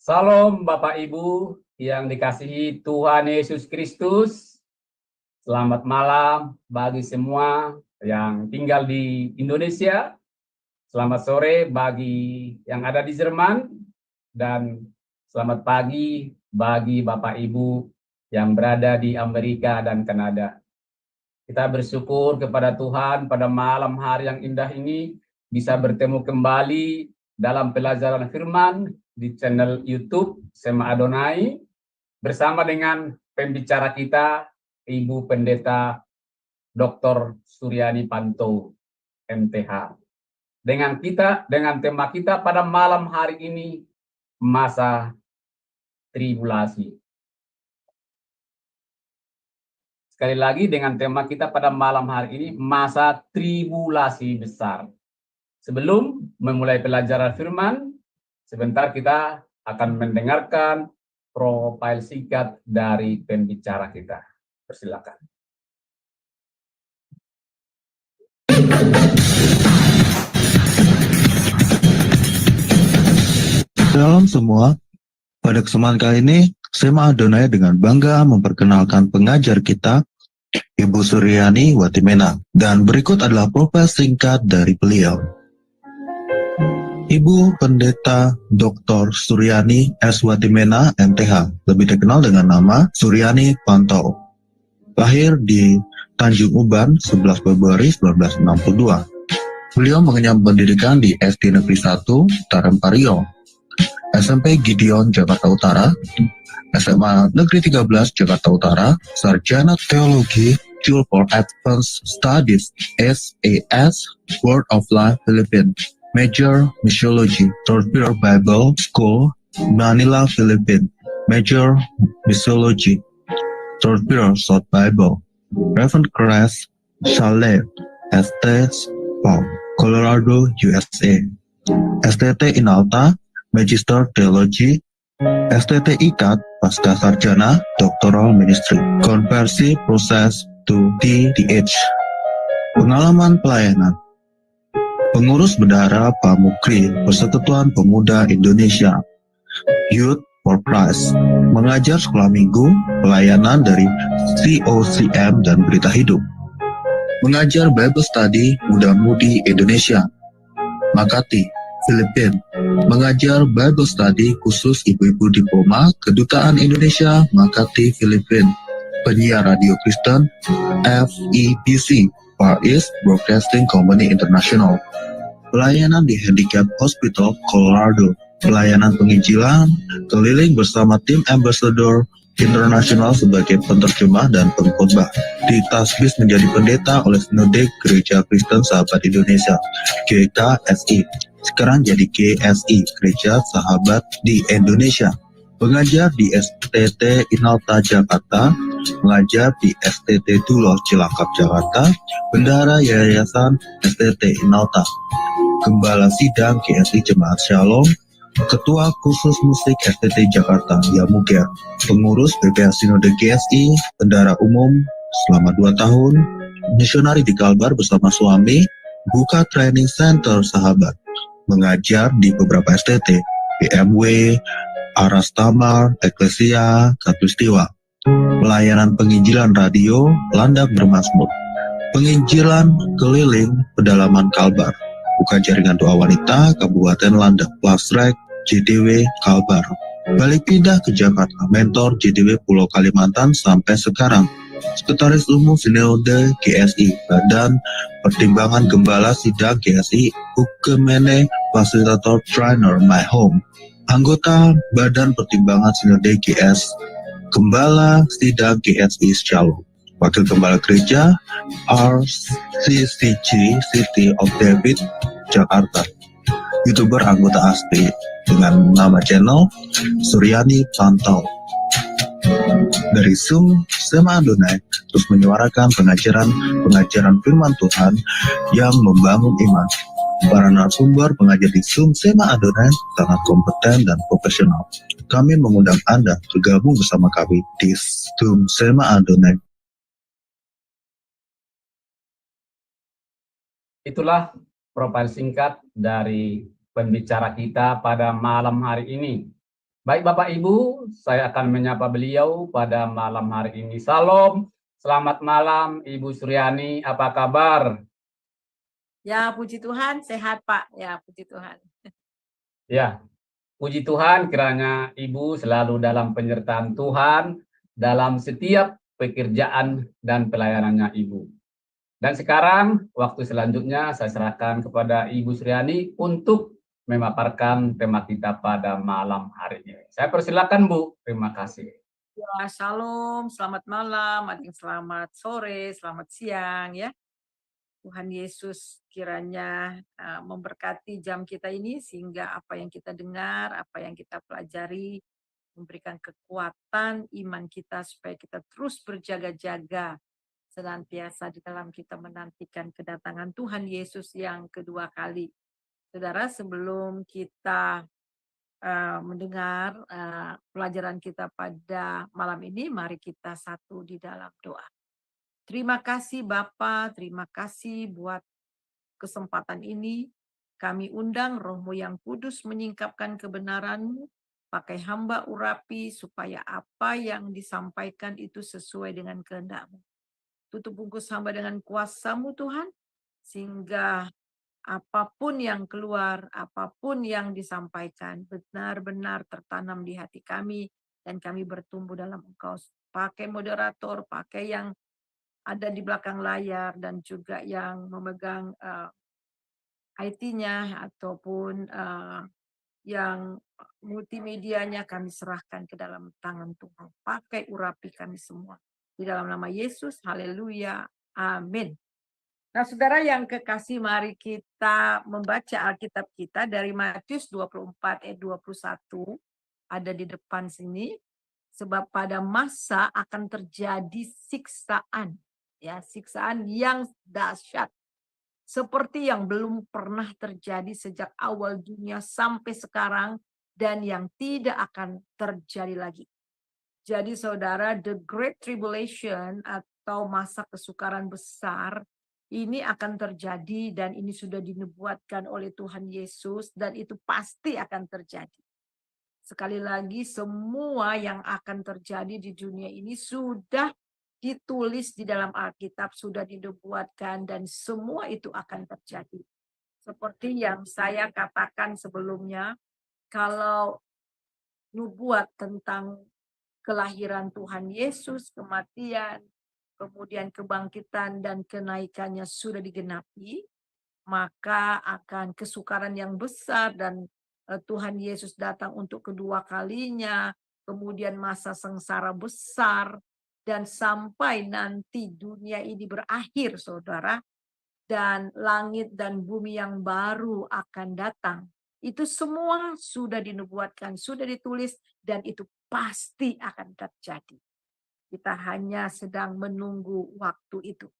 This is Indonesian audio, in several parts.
Salam Bapak Ibu yang dikasihi Tuhan Yesus Kristus. Selamat malam bagi semua yang tinggal di Indonesia. Selamat sore bagi yang ada di Jerman. Dan selamat pagi bagi Bapak Ibu yang berada di Amerika dan Kanada. Kita bersyukur kepada Tuhan pada malam hari yang indah ini bisa bertemu kembali dalam pelajaran firman di channel YouTube Sema Adonai bersama dengan pembicara kita Ibu Pendeta Dr. Suryani Panto MTH. Dengan tema kita pada malam hari ini masa tribulasi. Sekali lagi dengan tema kita pada malam hari ini, masa tribulasi besar. Sebelum memulai pelajaran firman, sebentar kita akan mendengarkan profil singkat dari pembicara kita. Persilakan. Salam semua, pada kesempatan kali ini, Sema Adonai dengan bangga memperkenalkan pengajar kita, Ibu Suryani Watimena. Dan berikut adalah profil singkat dari beliau. Ibu Pendeta Dr. Suryani S. Watimena, MTH, lebih dikenal dengan nama Suryani Panto. Lahir di Tanjung Uban, 11 Februari 1962. Beliau mengenyam pendidikan di SD Negeri 1, Tarempa Riau, SMP Gideon Jakarta Utara, SMA Negeri 13 Jakarta Utara, Sarjana Teologi, School for Advanced Studies SAS, Word of Life Philippines, Major Missiology, Third Bible School, Manila, Philippines, Major Missiology, Third South Bible, Reverend Crest Chalet, ST Spong, Colorado, USA, STT Inalta, Magister Theology, STT IKAT, Pasca Sarjana, Doctoral Ministry, Konversi Proses to DTH. Pengalaman pelayanan, pengurus bendahara Pamukri, Persekutuan Pemuda Indonesia, Youth for Christ, mengajar sekolah minggu, pelayanan dari COCM dan Berita Hidup, mengajar Bible Study Muda-Mudi Indonesia, Makati, Filipina, mengajar Bible Study khusus ibu-ibu diploma Kedutaan Indonesia Makati Filipina, penyiar radio Kristen FEBC Far East Broadcasting Company International, pelayanan di Handicap Hospital Colorado, pelayanan penginjilan keliling bersama tim Ambassador Internasional sebagai penterjemah dan pengkhotbah, ditasbih menjadi pendeta oleh Sinode Gereja Kristen Sahabat Indonesia GKSI, sekarang jadi GSI, Gereja Sahabat di Indonesia, mengajar di STT Inalta Jakarta, mengajar di STT Duloh Cilangkap Jakarta, bendahara Yayasan STT Inalta, Gembala Sidang GSI Jemaat Shalom, Ketua Khusus Musik STT Jakarta Yamuger, pengurus BPH Sinode GSI, bendahara umum selama 2 tahun, misionari di Kalbar bersama suami, buka training center sahabat, mengajar di beberapa STT, BMW, Aras Tamar, Eklesia, Katulistiwa, pelayanan penginjilan radio, Landak Bermazmur, penginjilan keliling pedalaman Kalbar, buka jaringan doa wanita, Kabupaten Landak, Lasrek, JDW, Kalbar, balik pindah ke Jakarta, mentor JDW Pulau Kalimantan sampai sekarang, Sekretaris Umum Sinode GSI, Badan Pertimbangan Gembala Sidang GSI, Ukemene Fasilitator Trainer My Home, anggota Badan Pertimbangan Sinode GS, Gembala Sidang GSI Shalom, Wakil Gembala Gereja RCCG City of David, Jakarta, YouTuber anggota ASPI dengan nama channel Suryani Panto. Dari Zoom Sema Adonai terus menyuarakan pengajaran firman Tuhan yang membangun iman. Para narasumber pengajar di Zoom Sema Adonai sangat kompeten dan profesional. Kami mengundang Anda bergabung bersama kami di Zoom Sema Adonai. Itulah profil singkat dari pembicara kita pada malam hari ini. Baik Bapak Ibu, saya akan menyapa beliau pada malam hari ini. Salam, selamat malam Ibu Suryani, apa kabar? Ya, puji Tuhan, sehat Pak. Ya, puji Tuhan. Ya, puji Tuhan kiranya Ibu selalu dalam penyertaan Tuhan dalam setiap pekerjaan dan pelayanannya Ibu. Dan sekarang waktu selanjutnya saya serahkan kepada Ibu Suryani untuk memaparkan tema kita pada malam hari ini. Saya persilakan Bu, terima kasih. Ya, shalom, selamat malam, ada yang selamat sore, selamat siang ya. Tuhan Yesus kiranya memberkati jam kita ini sehingga apa yang kita dengar, apa yang kita pelajari memberikan kekuatan iman kita supaya kita terus berjaga-jaga senantiasa di dalam kita menantikan kedatangan Tuhan Yesus yang kedua kali. Saudara, sebelum kita mendengar pelajaran kita pada malam ini, mari kita satu di dalam doa. Terima kasih Bapa, terima kasih buat kesempatan ini. Kami undang Roh-Mu yang kudus menyingkapkan kebenaran-Mu, pakai hamba urapi supaya apa yang disampaikan itu sesuai dengan kehendak-Mu. Tutup bungkus hamba dengan kuasa-Mu Tuhan, sehingga apapun yang keluar, apapun yang disampaikan, benar-benar tertanam di hati kami, dan kami bertumbuh dalam Engkau. Pakai moderator, pakai yang ada di belakang layar, dan juga yang memegang IT-nya, ataupun yang multimedianya kami serahkan ke dalam tangan Tuhan. Pakai urapi kami semua. Di dalam nama Yesus, haleluya, amin. Nah, saudara yang kekasih, mari kita membaca Alkitab kita dari Matius 24 ayat 21, ada di depan sini. Sebab pada masa akan terjadi siksaan, ya, siksaan yang dahsyat, seperti yang belum pernah terjadi sejak awal dunia sampai sekarang, dan yang tidak akan terjadi lagi. Jadi saudara, the Great Tribulation atau masa kesukaran besar, ini akan terjadi dan ini sudah dinubuatkan oleh Tuhan Yesus dan itu pasti akan terjadi. Sekali lagi, semua yang akan terjadi di dunia ini sudah ditulis di dalam Alkitab, sudah dinubuatkan dan semua itu akan terjadi. Seperti yang saya katakan sebelumnya, kalau nubuat tentang kelahiran Tuhan Yesus, kematian, kemudian kebangkitan dan kenaikannya sudah digenapi, maka akan kesukaran yang besar dan Tuhan Yesus datang untuk kedua kalinya, kemudian masa sengsara besar, dan sampai nanti dunia ini berakhir, saudara, dan langit dan bumi yang baru akan datang. Itu semua sudah dinubuatkan, sudah ditulis, dan itu pasti akan terjadi. Kita hanya sedang menunggu waktu itu.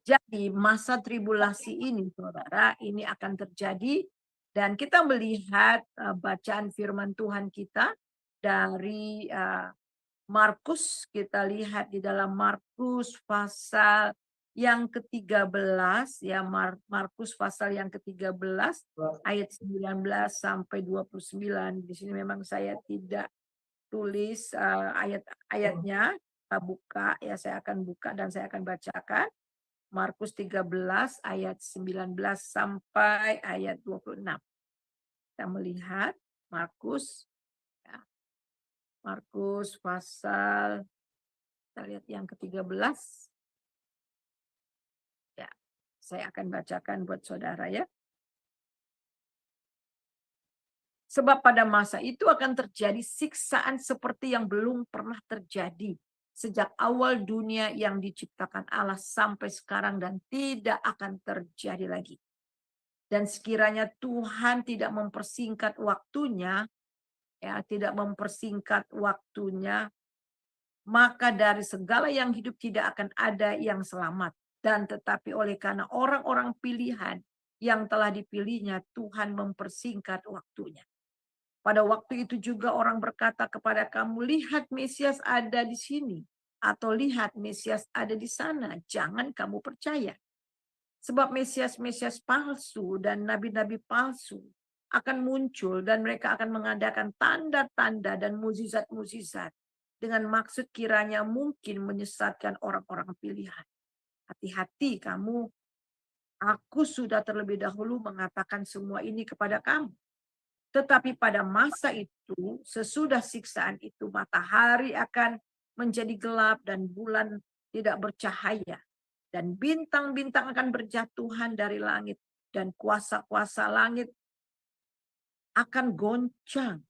Jadi masa tribulasi ini, saudara, ini akan terjadi. Dan kita melihat bacaan firman Tuhan kita dari Markus. Kita lihat di dalam Markus pasal yang ke-13, ya, Markus pasal yang ke-13 ayat 19 sampai 29. Di sini memang saya tidak tulis ayat-ayatnya. Kita buka, ya, saya akan buka dan saya akan bacakan. Markus 13 ayat 19 sampai ayat 26. Kita melihat Markus, ya, Markus pasal, kita lihat yang ke-13. Ya, saya akan bacakan buat saudara, ya. Sebab pada masa itu akan terjadi siksaan seperti yang belum pernah terjadi sejak awal dunia yang diciptakan Allah sampai sekarang dan tidak akan terjadi lagi. Dan sekiranya Tuhan tidak mempersingkat waktunya, ya, tidak mempersingkat waktunya, maka dari segala yang hidup tidak akan ada yang selamat. Dan tetapi oleh karena orang-orang pilihan yang telah dipilihnya, Tuhan mempersingkat waktunya. Pada waktu itu juga orang berkata kepada kamu, lihat Mesias ada di sini. Atau lihat Mesias ada di sana. Jangan kamu percaya. Sebab Mesias-Mesias palsu dan nabi-nabi palsu akan muncul dan mereka akan mengadakan tanda-tanda dan mukjizat-mukjizat dengan maksud kiranya mungkin menyesatkan orang-orang pilihan. Hati-hati kamu, aku sudah terlebih dahulu mengatakan semua ini kepada kamu. Tetapi pada masa itu, sesudah siksaan itu, matahari akan menjadi gelap dan bulan tidak bercahaya. Dan bintang-bintang akan berjatuhan dari langit. Dan kuasa-kuasa langit akan goncang.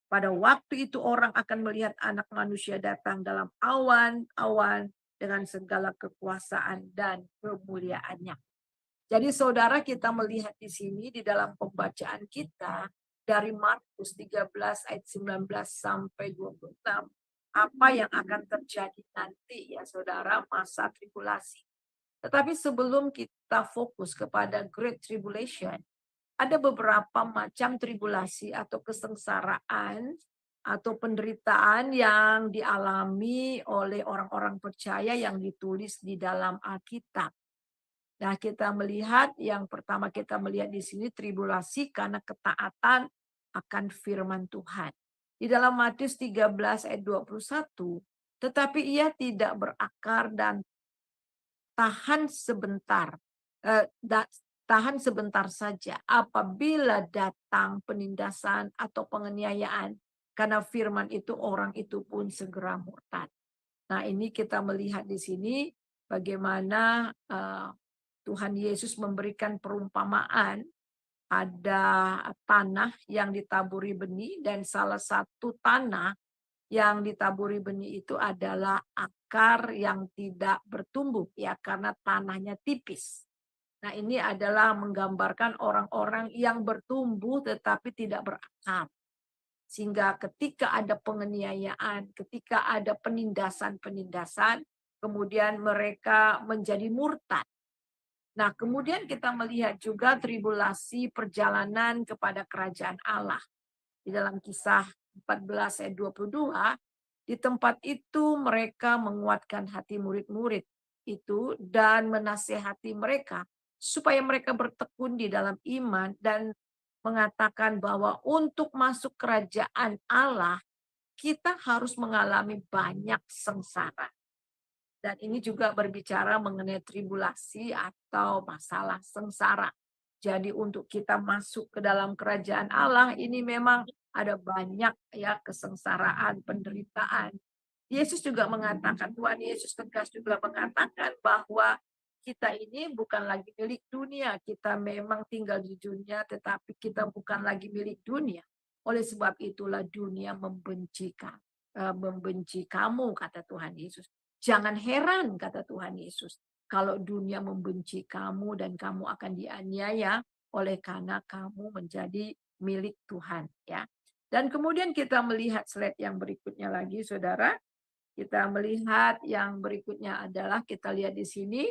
Pada waktu itu orang akan melihat Anak Manusia datang dalam awan-awan dengan segala kekuasaan dan kemuliaannya. Jadi saudara, kita melihat di sini di dalam pembacaan kita dari Markus 13 ayat 19 sampai 26 apa yang akan terjadi nanti ya saudara, masa tribulasi. Tetapi sebelum kita fokus kepada Great Tribulation, ada beberapa macam tribulasi atau kesengsaraan atau penderitaan yang dialami oleh orang-orang percaya yang ditulis di dalam Alkitab. Nah, kita melihat yang pertama kita melihat di sini tribulasi karena ketaatan akan firman Tuhan. Di dalam Matius 13 ayat 21, tetapi ia tidak berakar dan tahan sebentar. Tahan sebentar saja apabila datang penindasan atau penganiayaan, karena firman itu orang itu pun segera murtad. Nah, ini kita melihat di sini bagaimana Tuhan Yesus memberikan perumpamaan. Ada tanah yang ditaburi benih, dan salah satu tanah yang ditaburi benih itu adalah akar yang tidak bertumbuh ya, karena tanahnya tipis. Nah, ini adalah menggambarkan orang-orang yang bertumbuh tetapi tidak berakar. Sehingga ketika ada penganiayaan, ketika ada penindasan-penindasan, kemudian mereka menjadi murtad. Nah, kemudian kita melihat juga tribulasi perjalanan kepada kerajaan Allah. Di dalam Kisah 14 ayat 22, di tempat itu mereka menguatkan hati murid-murid itu dan menasehati mereka supaya mereka bertekun di dalam iman dan mengatakan bahwa untuk masuk kerajaan Allah kita harus mengalami banyak sengsara. Dan ini juga berbicara mengenai tribulasi atau masalah sengsara. Jadi untuk kita masuk ke dalam kerajaan Allah ini memang ada banyak ya kesengsaraan, penderitaan. Yesus juga mengatakan, Tuhan Yesus tegas juga mengatakan bahwa kita ini bukan lagi milik dunia. Kita memang tinggal di dunia tetapi kita bukan lagi milik dunia. Oleh sebab itulah dunia membenci kamu, kata Tuhan Yesus. Jangan heran, kata Tuhan Yesus, kalau dunia membenci kamu dan kamu akan dianiaya oleh karena kamu menjadi milik Tuhan. Ya. Dan kemudian kita melihat slide yang berikutnya lagi, saudara. Kita melihat yang berikutnya adalah kita lihat di sini,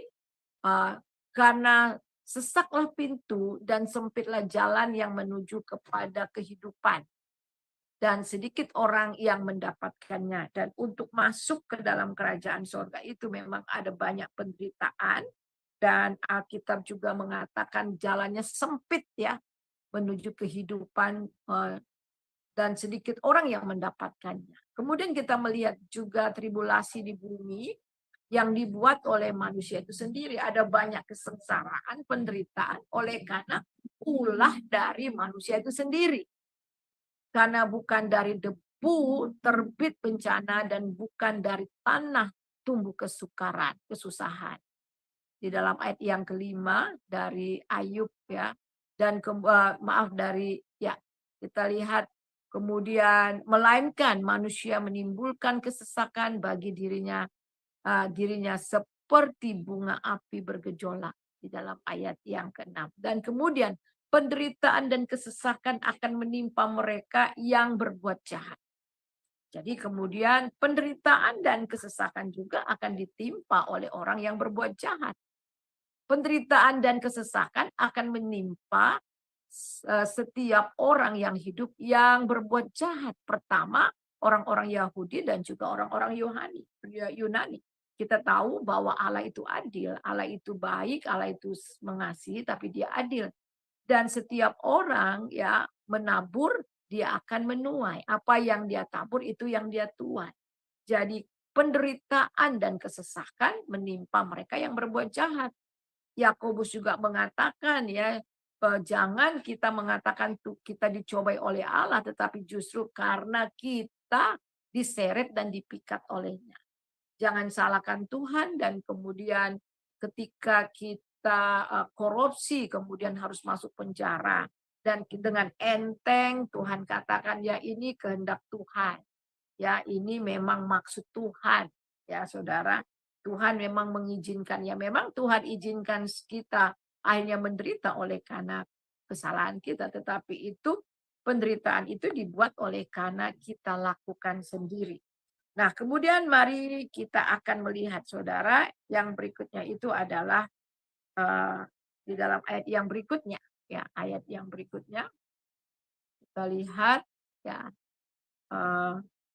karena sesaklah pintu dan sempitlah jalan yang menuju kepada kehidupan. Dan sedikit orang yang mendapatkannya. Dan untuk masuk ke dalam kerajaan surga itu memang ada banyak penderitaan. Dan Alkitab juga mengatakan jalannya sempit ya, menuju kehidupan, dan sedikit orang yang mendapatkannya. Kemudian kita melihat juga tribulasi di bumi yang dibuat oleh manusia itu sendiri. Ada banyak kesengsaraan, penderitaan oleh karena ulah dari manusia itu sendiri. Karena bukan dari debu terbit bencana dan bukan dari tanah tumbuh kesusahan. Di dalam ayat yang kelima dari Ayub ya, dan dari ya kita lihat kemudian melainkan manusia menimbulkan kesesakan bagi dirinya seperti bunga api bergejolak di dalam ayat yang ke-6. Dan kemudian penderitaan dan kesesakan akan menimpa mereka yang berbuat jahat. Jadi kemudian penderitaan dan kesesakan juga akan ditimpa oleh orang yang berbuat jahat. Penderitaan dan kesesakan akan menimpa setiap orang yang hidup yang berbuat jahat. Pertama, orang-orang Yahudi dan juga orang-orang Yunani. Kita tahu bahwa Allah itu adil, Allah itu baik, Allah itu mengasihi, tapi Dia adil. Dan setiap orang ya menabur, dia akan menuai. Apa yang dia tabur itu yang dia tuai. Jadi penderitaan dan kesesakan menimpa mereka yang berbuat jahat. Yakobus juga mengatakan ya, jangan kita mengatakan kita dicobai oleh Allah, tetapi justru karena kita diseret dan dipikat olehnya. Jangan salahkan Tuhan dan kemudian ketika kita korupsi kemudian harus masuk penjara. Dan dengan enteng Tuhan katakan ya ini kehendak Tuhan. Ya ini memang maksud Tuhan. Ya saudara, Tuhan memang mengizinkan. Ya memang Tuhan izinkan kita akhirnya menderita oleh karena kesalahan kita. Tetapi itu penderitaan itu dibuat oleh karena kita lakukan sendiri. Nah kemudian mari kita akan melihat saudara yang berikutnya itu adalah di dalam ayat yang berikutnya. Ya ayat yang berikutnya kita lihat ya.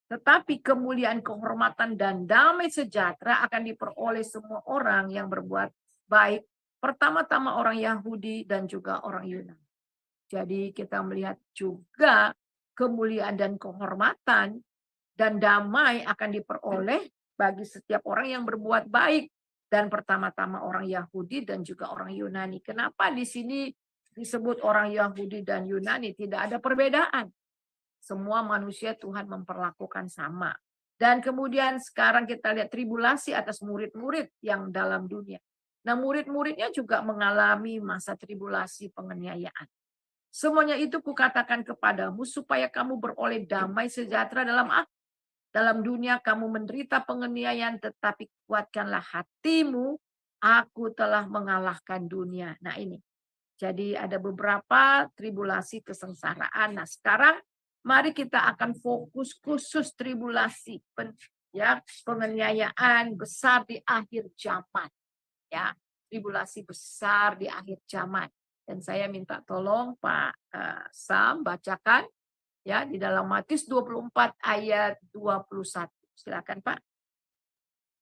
Tetapi kemuliaan, kehormatan, dan damai sejahtera akan diperoleh semua orang yang berbuat baik. Pertama-tama orang Yahudi dan juga orang Yunani. Jadi kita melihat juga kemuliaan dan kehormatan dan damai akan diperoleh bagi setiap orang yang berbuat baik. Dan pertama-tama orang Yahudi dan juga orang Yunani. Kenapa di sini disebut orang Yahudi dan Yunani? Tidak ada perbedaan. Semua manusia Tuhan memperlakukan sama. Dan kemudian sekarang kita lihat tribulasi atas murid-murid yang dalam dunia. Nah murid-muridnya juga mengalami masa tribulasi penganiayaan. Semuanya itu kukatakan kepadamu supaya kamu beroleh damai sejahtera dalam aku. Dalam dunia kamu menderita penganiayaan, tetapi kuatkanlah hatimu. Aku telah mengalahkan dunia. Nah ini. Jadi ada beberapa tribulasi kesengsaraan. Nah sekarang mari kita akan fokus khusus tribulasi penganiayaan besar di akhir zaman. Ya, tribulasi besar di akhir zaman. Dan saya minta tolong Pak Sam bacakan ya di dalam Matius 24 ayat 21. Silakan Pak.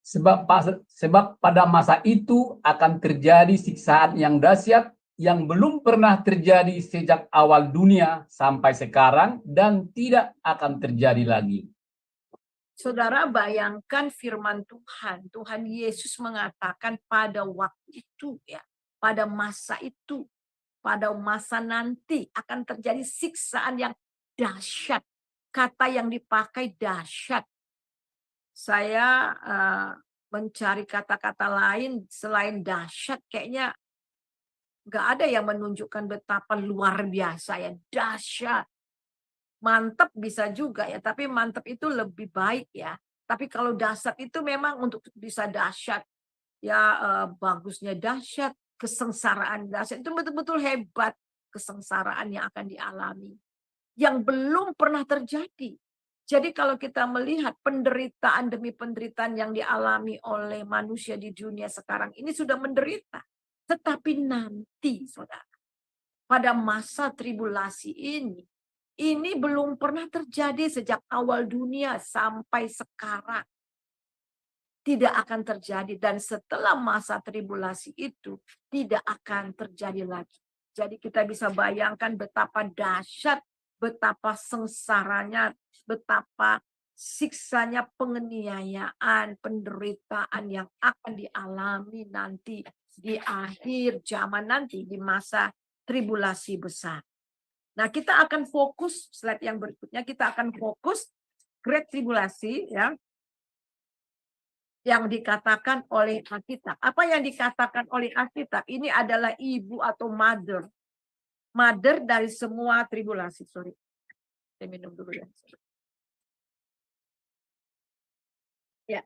Sebab pada masa itu akan terjadi siksaan yang dahsyat yang belum pernah terjadi sejak awal dunia sampai sekarang dan tidak akan terjadi lagi. Saudara bayangkan firman Tuhan. Tuhan Yesus mengatakan pada waktu itu ya, pada masa itu, pada masa nanti akan terjadi siksaan yang dahsyat. Kata yang dipakai dahsyat. Saya mencari kata-kata lain selain dahsyat, kayaknya nggak ada yang menunjukkan betapa luar biasa ya, dahsyat. Mantap bisa juga ya, tapi mantap itu lebih baik ya. Tapi kalau dahsyat itu memang untuk bisa dahsyat ya, bagusnya dahsyat, kesengsaraan dahsyat itu betul-betul hebat kesengsaraan yang akan dialami yang belum pernah terjadi. Jadi kalau kita melihat penderitaan demi penderitaan yang dialami oleh manusia di dunia sekarang ini sudah menderita. Tetapi nanti saudara, pada masa tribulasi ini belum pernah terjadi sejak awal dunia sampai sekarang. Tidak akan terjadi. Dan setelah masa tribulasi itu tidak akan terjadi lagi. Jadi kita bisa bayangkan betapa dahsyat, betapa sengsaranya, betapa siksanya penganiayaan, penderitaan yang akan dialami nanti di akhir zaman nanti, di masa tribulasi besar. Nah, kita akan fokus, slide yang berikutnya, kita akan fokus Great Tribulasi ya, yang dikatakan oleh Alkitab. Apa yang dikatakan oleh Alkitab? Ini adalah ibu atau mother. Mother dari semua tribulasi. Sorry. Saya minum dulu ya. Ya.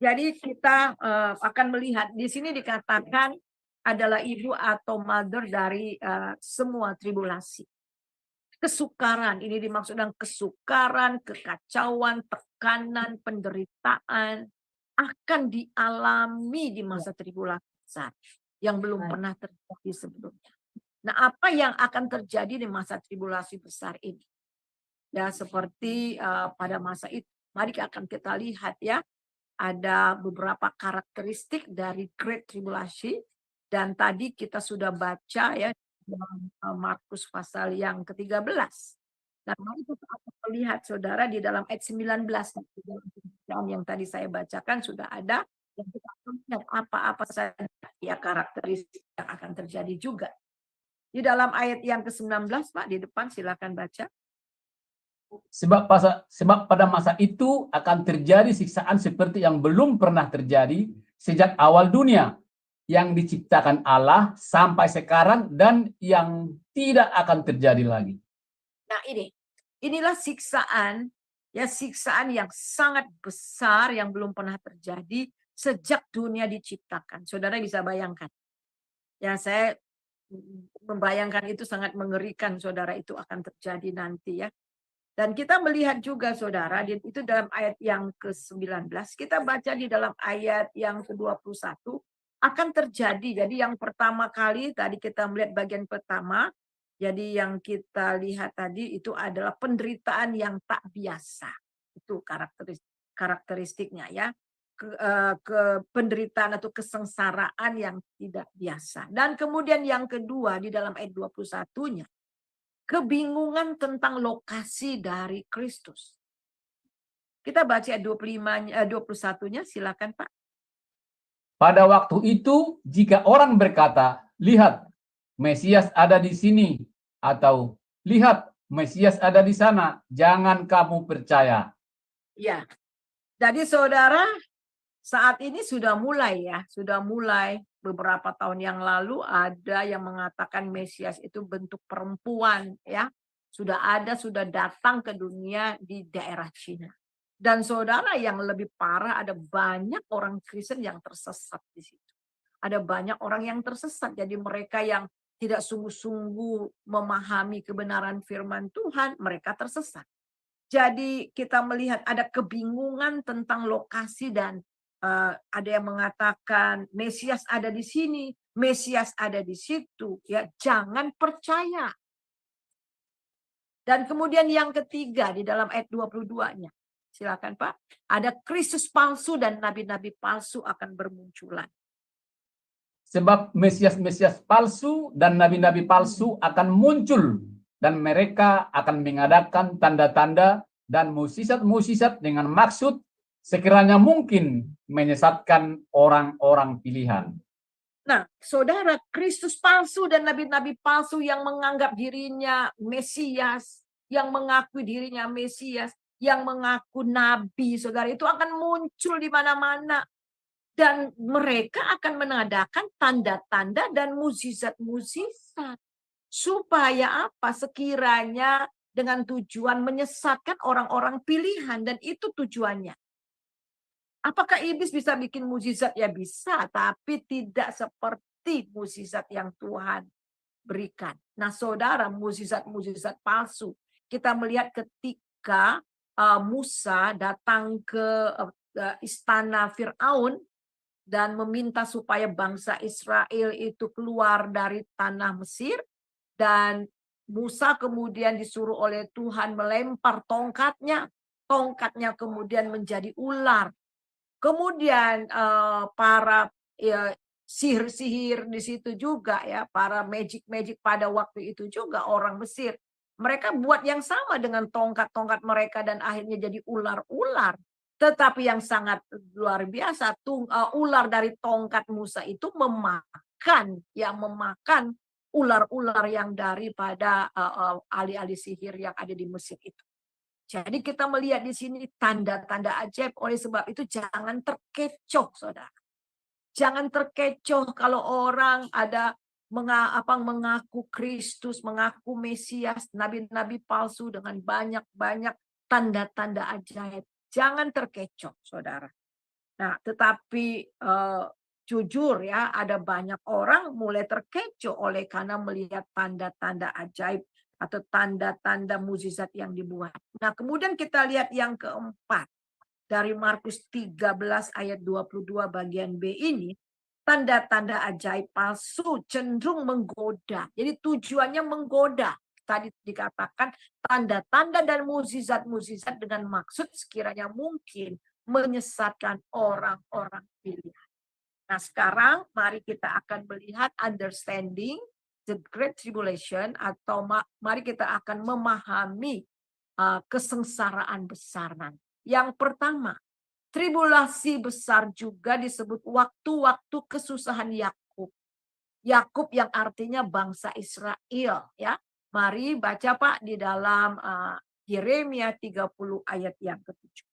Jadi kita akan melihat di sini dikatakan adalah ibu atau mother dari semua tribulasi. Kesukaran, ini dimaksud dengan kesukaran, kekacauan, tekanan, penderitaan akan dialami di masa tribulasi besar yang belum pernah terjadi sebelumnya. Nah, apa yang akan terjadi di masa tribulasi besar ini? Ya, seperti pada masa itu, mari akan kita lihat ya, ada beberapa karakteristik dari Great Tribulasi dan tadi kita sudah baca ya dalam Markus pasal yang ke-13. Nah, mari kita akan melihat saudara di dalam ayat 19 yang tadi saya bacakan sudah ada, yang kita akan lihat apa-apa saja ya karakteristik yang akan terjadi juga. Di dalam ayat yang ke-19 Pak, di depan silakan baca. Sebab pada masa itu akan terjadi siksaan seperti yang belum pernah terjadi sejak awal dunia, yang diciptakan Allah sampai sekarang dan yang tidak akan terjadi lagi. Nah, inilah siksaan, ya siksaan yang sangat besar yang belum pernah terjadi sejak dunia diciptakan. Saudara bisa bayangkan. Ya, saya membayangkan itu sangat mengerikan, saudara, itu akan terjadi nanti ya. Dan kita melihat juga saudara, itu dalam ayat yang ke-19, kita baca di dalam ayat yang ke-21, akan terjadi. Jadi yang pertama kali, tadi kita melihat bagian pertama, jadi yang kita lihat tadi itu adalah penderitaan yang tak biasa. Itu karakteristiknya ya. Ke penderitaan atau kesengsaraan yang tidak biasa. Dan kemudian yang kedua di dalam ayat 21-nya, kebingungan tentang lokasi dari Kristus. Kita baca ayat 21-nya, silakan Pak. Pada waktu itu, jika orang berkata, lihat, Mesias ada di sini, atau lihat, Mesias ada di sana, jangan kamu percaya. Ya, jadi saudara, saat ini sudah mulai ya, sudah mulai beberapa tahun yang lalu ada yang mengatakan Mesias itu bentuk perempuan ya. Sudah datang ke dunia di daerah Cina. Dan saudara, yang lebih parah, ada banyak orang Kristen yang tersesat di situ. Ada banyak orang yang tersesat. Jadi mereka yang tidak sungguh-sungguh memahami kebenaran firman Tuhan, mereka tersesat. Jadi kita melihat ada kebingungan tentang lokasi dan ada yang mengatakan Mesias ada di sini, Mesias ada di situ. Ya, jangan percaya. Dan kemudian yang ketiga di dalam ayat 22-nya. Silakan Pak. Ada Kristus palsu dan nabi-nabi palsu akan bermunculan. Sebab Mesias-Mesias palsu dan nabi-nabi palsu akan muncul, dan mereka akan mengadakan tanda-tanda dan mukjizat-mukjizat dengan maksud sekiranya mungkin menyesatkan orang-orang pilihan. Nah, saudara, Kristus palsu dan nabi-nabi palsu yang menganggap dirinya Mesias, yang mengaku dirinya Mesias, yang mengaku nabi, saudara, itu akan muncul di mana-mana. Dan mereka akan mengadakan tanda-tanda dan mukjizat-mukjizat. Supaya apa? Sekiranya dengan tujuan menyesatkan orang-orang pilihan, dan itu tujuannya. Apakah iblis bisa bikin mukjizat? Ya bisa, tapi tidak seperti mukjizat yang Tuhan berikan. Nah saudara, mukjizat-mukjizat palsu. Kita melihat ketika Musa datang ke istana Firaun dan meminta supaya bangsa Israel itu keluar dari tanah Mesir. Dan Musa kemudian disuruh oleh Tuhan melempar tongkatnya. Tongkatnya kemudian menjadi ular. Kemudian para sihir-sihir di situ juga ya, para magic-magic pada waktu itu juga orang Mesir. Mereka buat yang sama dengan tongkat-tongkat mereka dan akhirnya jadi ular-ular. Tetapi yang sangat luar biasa, ular dari tongkat Musa itu memakan ular-ular yang daripada ahli-ahli sihir yang ada di Mesir itu. Jadi kita melihat di sini tanda-tanda ajaib. Oleh sebab itu jangan terkecoh, saudara. Jangan terkecoh kalau orang ada mengaku Kristus, mengaku Mesias, nabi-nabi palsu dengan banyak-banyak tanda-tanda ajaib. Jangan terkecoh, saudara. Nah, tetapi jujur ya, ada banyak orang mulai terkecoh oleh karena melihat tanda-tanda ajaib atau tanda-tanda mukjizat yang dibuat. Nah, kemudian kita lihat yang keempat. Dari Markus 13 ayat 22 bagian B ini, tanda-tanda ajaib palsu cenderung menggoda. Jadi tujuannya menggoda. Tadi dikatakan tanda-tanda dan mukjizat-mukjizat dengan maksud sekiranya mungkin menyesatkan orang-orang pilihan. Nah, sekarang mari kita akan melihat understanding the Great Tribulation, atau mari kita akan memahami kesengsaraan besar nanti. Yang pertama, tribulasi besar juga disebut waktu-waktu kesusahan Yakub. Yakub yang artinya bangsa Israel, ya. Mari baca Pak di dalam Yeremia 30 ayat yang ke-7.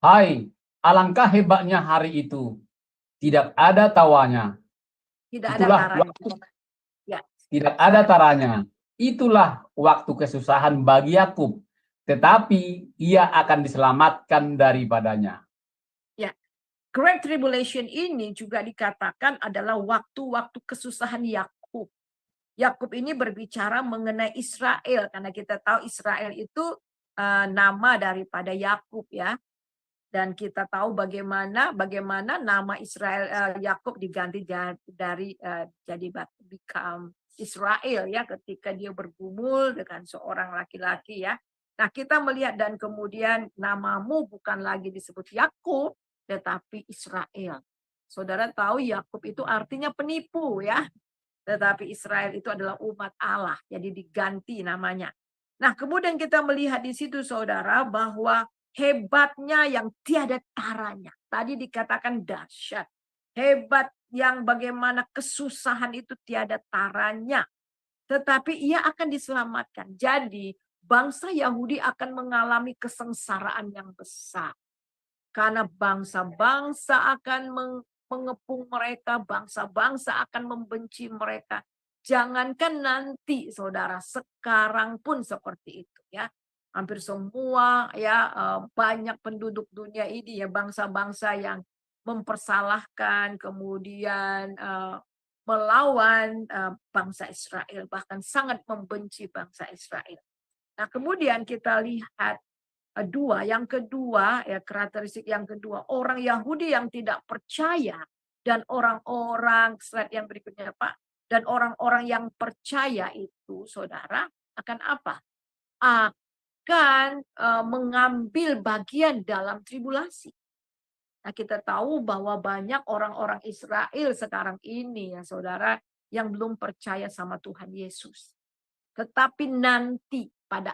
Hai, alangkah hebatnya hari itu. Tidak ada tawanya. Tidak ada Itulah taranya. waktu, Ya. tidak ada taranya. Itulah waktu kesusahan bagi Yakub. Tetapi ia akan diselamatkan daripadanya. Great Tribulation ini juga dikatakan adalah waktu-waktu kesusahan Yakub. Yakub ini berbicara mengenai Israel, karena kita tahu Israel itu nama daripada Yakub, ya. Dan kita tahu bagaimana nama Israel Yakub diganti dari jadi become Israel, ya, ketika dia bergumul dengan seorang laki-laki, ya. Nah, kita melihat dan kemudian namamu bukan lagi disebut Yakub, tetapi Israel. Saudara tahu Yakub itu artinya penipu, ya. Tetapi Israel itu adalah umat Allah, jadi diganti namanya. Nah, kemudian kita melihat di situ, saudara, bahwa hebatnya yang tiada taranya. Tadi dikatakan dahsyat. Hebat yang bagaimana kesusahan itu tiada taranya. Tetapi ia akan diselamatkan. Jadi bangsa Yahudi akan mengalami kesengsaraan yang besar. Karena bangsa-bangsa akan mengepung mereka, bangsa-bangsa akan membenci mereka. Jangankan nanti, saudara, sekarang pun seperti itu, ya. Hampir semua, ya, banyak penduduk dunia ini, ya, bangsa-bangsa yang mempersalahkan, kemudian melawan bangsa Israel, bahkan sangat membenci bangsa Israel. Nah, kemudian kita lihat yang kedua, ya, karakteristik yang kedua, orang Yahudi yang tidak percaya dan orang-orang, slide yang berikutnya Pak, dan orang-orang yang percaya itu, saudara, akan apa? Akan mengambil bagian dalam tribulasi. Nah, kita tahu bahwa banyak orang-orang Israel sekarang ini, ya, saudara, yang belum percaya sama Tuhan Yesus. Tetapi nanti pada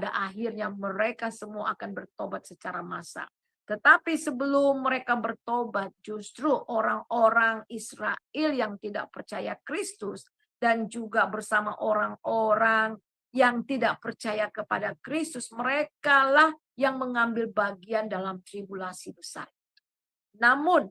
akhirnya mereka semua akan bertobat secara massal. Tetapi sebelum mereka bertobat, justru orang-orang Israel yang tidak percaya Kristus dan juga bersama orang-orang yang tidak percaya kepada Kristus, merekalah yang mengambil bagian dalam tribulasi besar. Namun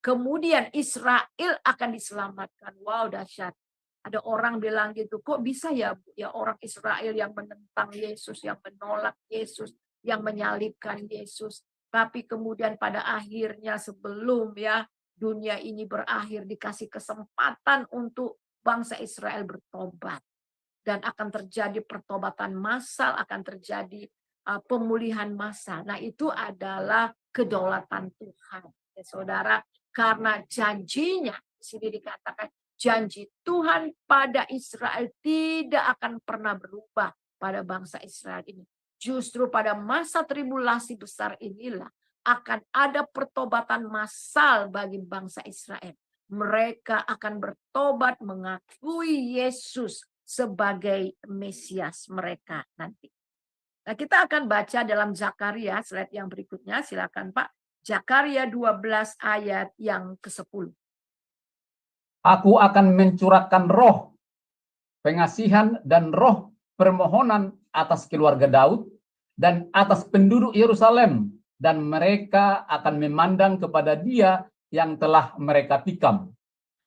kemudian Israel akan diselamatkan. Wow, dahsyat. Ada orang bilang gitu, kok bisa ya orang Israel yang menentang Yesus, yang menolak Yesus, yang menyalibkan Yesus. Tapi kemudian pada akhirnya sebelum, ya, dunia ini berakhir, dikasih kesempatan untuk bangsa Israel bertobat. Dan akan terjadi pertobatan massal, akan terjadi pemulihan massal. Nah, itu adalah kedaulatan Tuhan, ya, saudara. Karena janjinya, di sini dikatakan, janji Tuhan pada Israel tidak akan pernah berubah pada bangsa Israel ini. Justru pada masa tribulasi besar inilah akan ada pertobatan massal bagi bangsa Israel. Mereka akan bertobat mengakui Yesus sebagai Mesias mereka nanti. Nah, kita akan baca dalam Zakaria, slide yang berikutnya, silakan Pak. Zakaria 12 ayat yang ke-10. Aku akan mencurahkan roh pengasihan dan roh permohonan atas keluarga Daud dan atas penduduk Yerusalem, dan mereka akan memandang kepada Dia yang telah mereka tikam,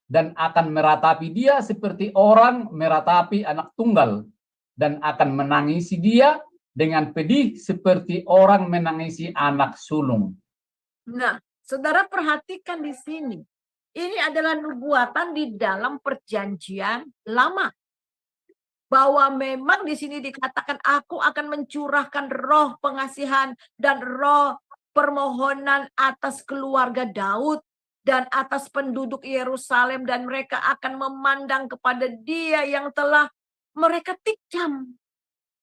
dan akan meratapi Dia seperti orang meratapi anak tunggal, dan akan menangisi Dia dengan pedih seperti orang menangisi anak sulung. Nah, saudara perhatikan di sini. Ini adalah nubuatan di dalam perjanjian lama. Bahwa memang di sini dikatakan aku akan mencurahkan roh pengasihan dan roh permohonan atas keluarga Daud dan atas penduduk Yerusalem, dan mereka akan memandang kepada Dia yang telah mereka tikam.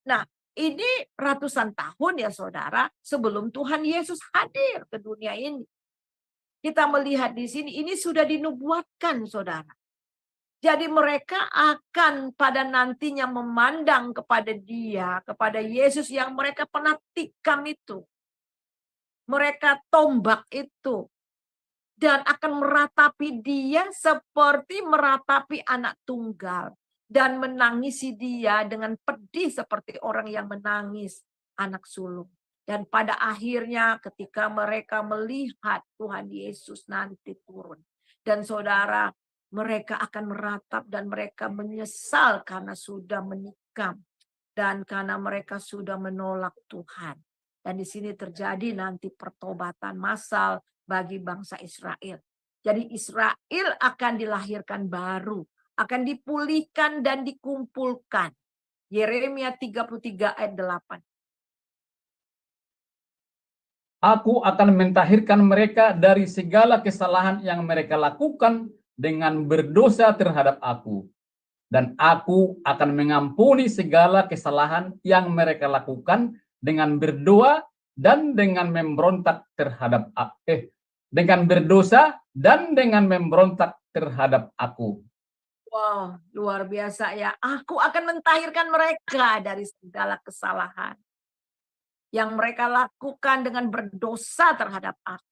Nah, ini ratusan tahun, ya, saudara, sebelum Tuhan Yesus hadir ke dunia ini. kita melihat di sini, ini sudah dinubuatkan, saudara. Jadi mereka akan pada nantinya memandang kepada Dia, kepada Yesus yang mereka pernah tikam itu. Mereka tombak itu. Dan akan meratapi Dia seperti meratapi anak tunggal. Dan menangisi Dia dengan pedih seperti orang yang menangis anak sulung. Dan pada akhirnya ketika mereka melihat Tuhan Yesus nanti turun. Dan saudara, mereka akan meratap dan mereka menyesal karena sudah menikam. Dan karena mereka sudah menolak Tuhan. Dan di sini terjadi nanti pertobatan massal bagi bangsa Israel. Jadi Israel akan dilahirkan baru. Akan dipulihkan dan dikumpulkan. Yeremia 33 ayat 8. Aku akan mentahirkan mereka dari segala kesalahan yang mereka lakukan dengan berdosa terhadap aku. Dan aku akan mengampuni segala kesalahan yang mereka lakukan dengan berdoa dan dengan memberontak terhadap dengan berdosa dan dengan memberontak terhadap aku. Wow, luar biasa ya. Aku akan mentahirkan mereka dari segala kesalahan yang mereka lakukan dengan berdosa terhadap aku.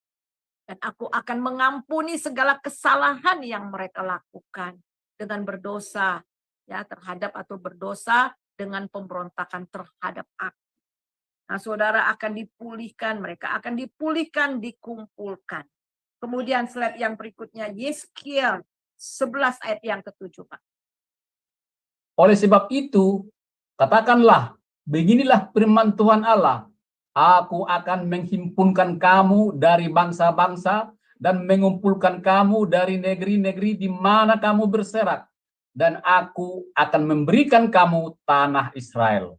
Dan aku akan mengampuni segala kesalahan yang mereka lakukan dengan berdosa ya terhadap atau berdosa dengan pemberontakan terhadap aku. Nah, saudara akan dipulihkan, mereka akan dipulihkan, dikumpulkan. Kemudian slide yang berikutnya, Yeskiel 11 ayat yang ke-7, Pak. Oleh sebab itu, katakanlah, beginilah firman Tuhan Allah, aku akan menghimpunkan kamu dari bangsa-bangsa dan mengumpulkan kamu dari negeri-negeri di mana kamu berserak, dan aku akan memberikan kamu tanah Israel.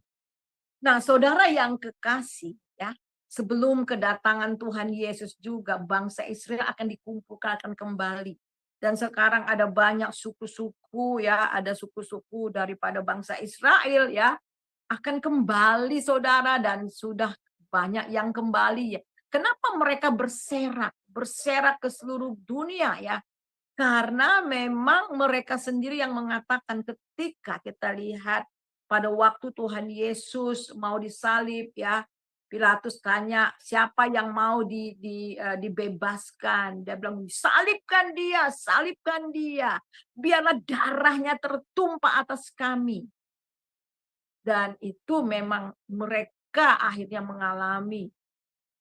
Nah, saudara yang kekasih, ya, sebelum kedatangan Tuhan Yesus juga bangsa Israel akan dikumpulkan kembali. Dan sekarang ada banyak suku-suku ya, ada suku-suku daripada bangsa Israel ya, akan kembali saudara dan sudah banyak yang kembali ya. Kenapa mereka berserak ke seluruh dunia ya? Karena memang mereka sendiri yang mengatakan ketika kita lihat pada waktu Tuhan Yesus mau disalib ya, Pilatus tanya siapa yang mau dibebaskan. Dia bilang salibkan dia, biarlah darahnya tertumpah atas kami. Dan itu memang mereka akhirnya mengalami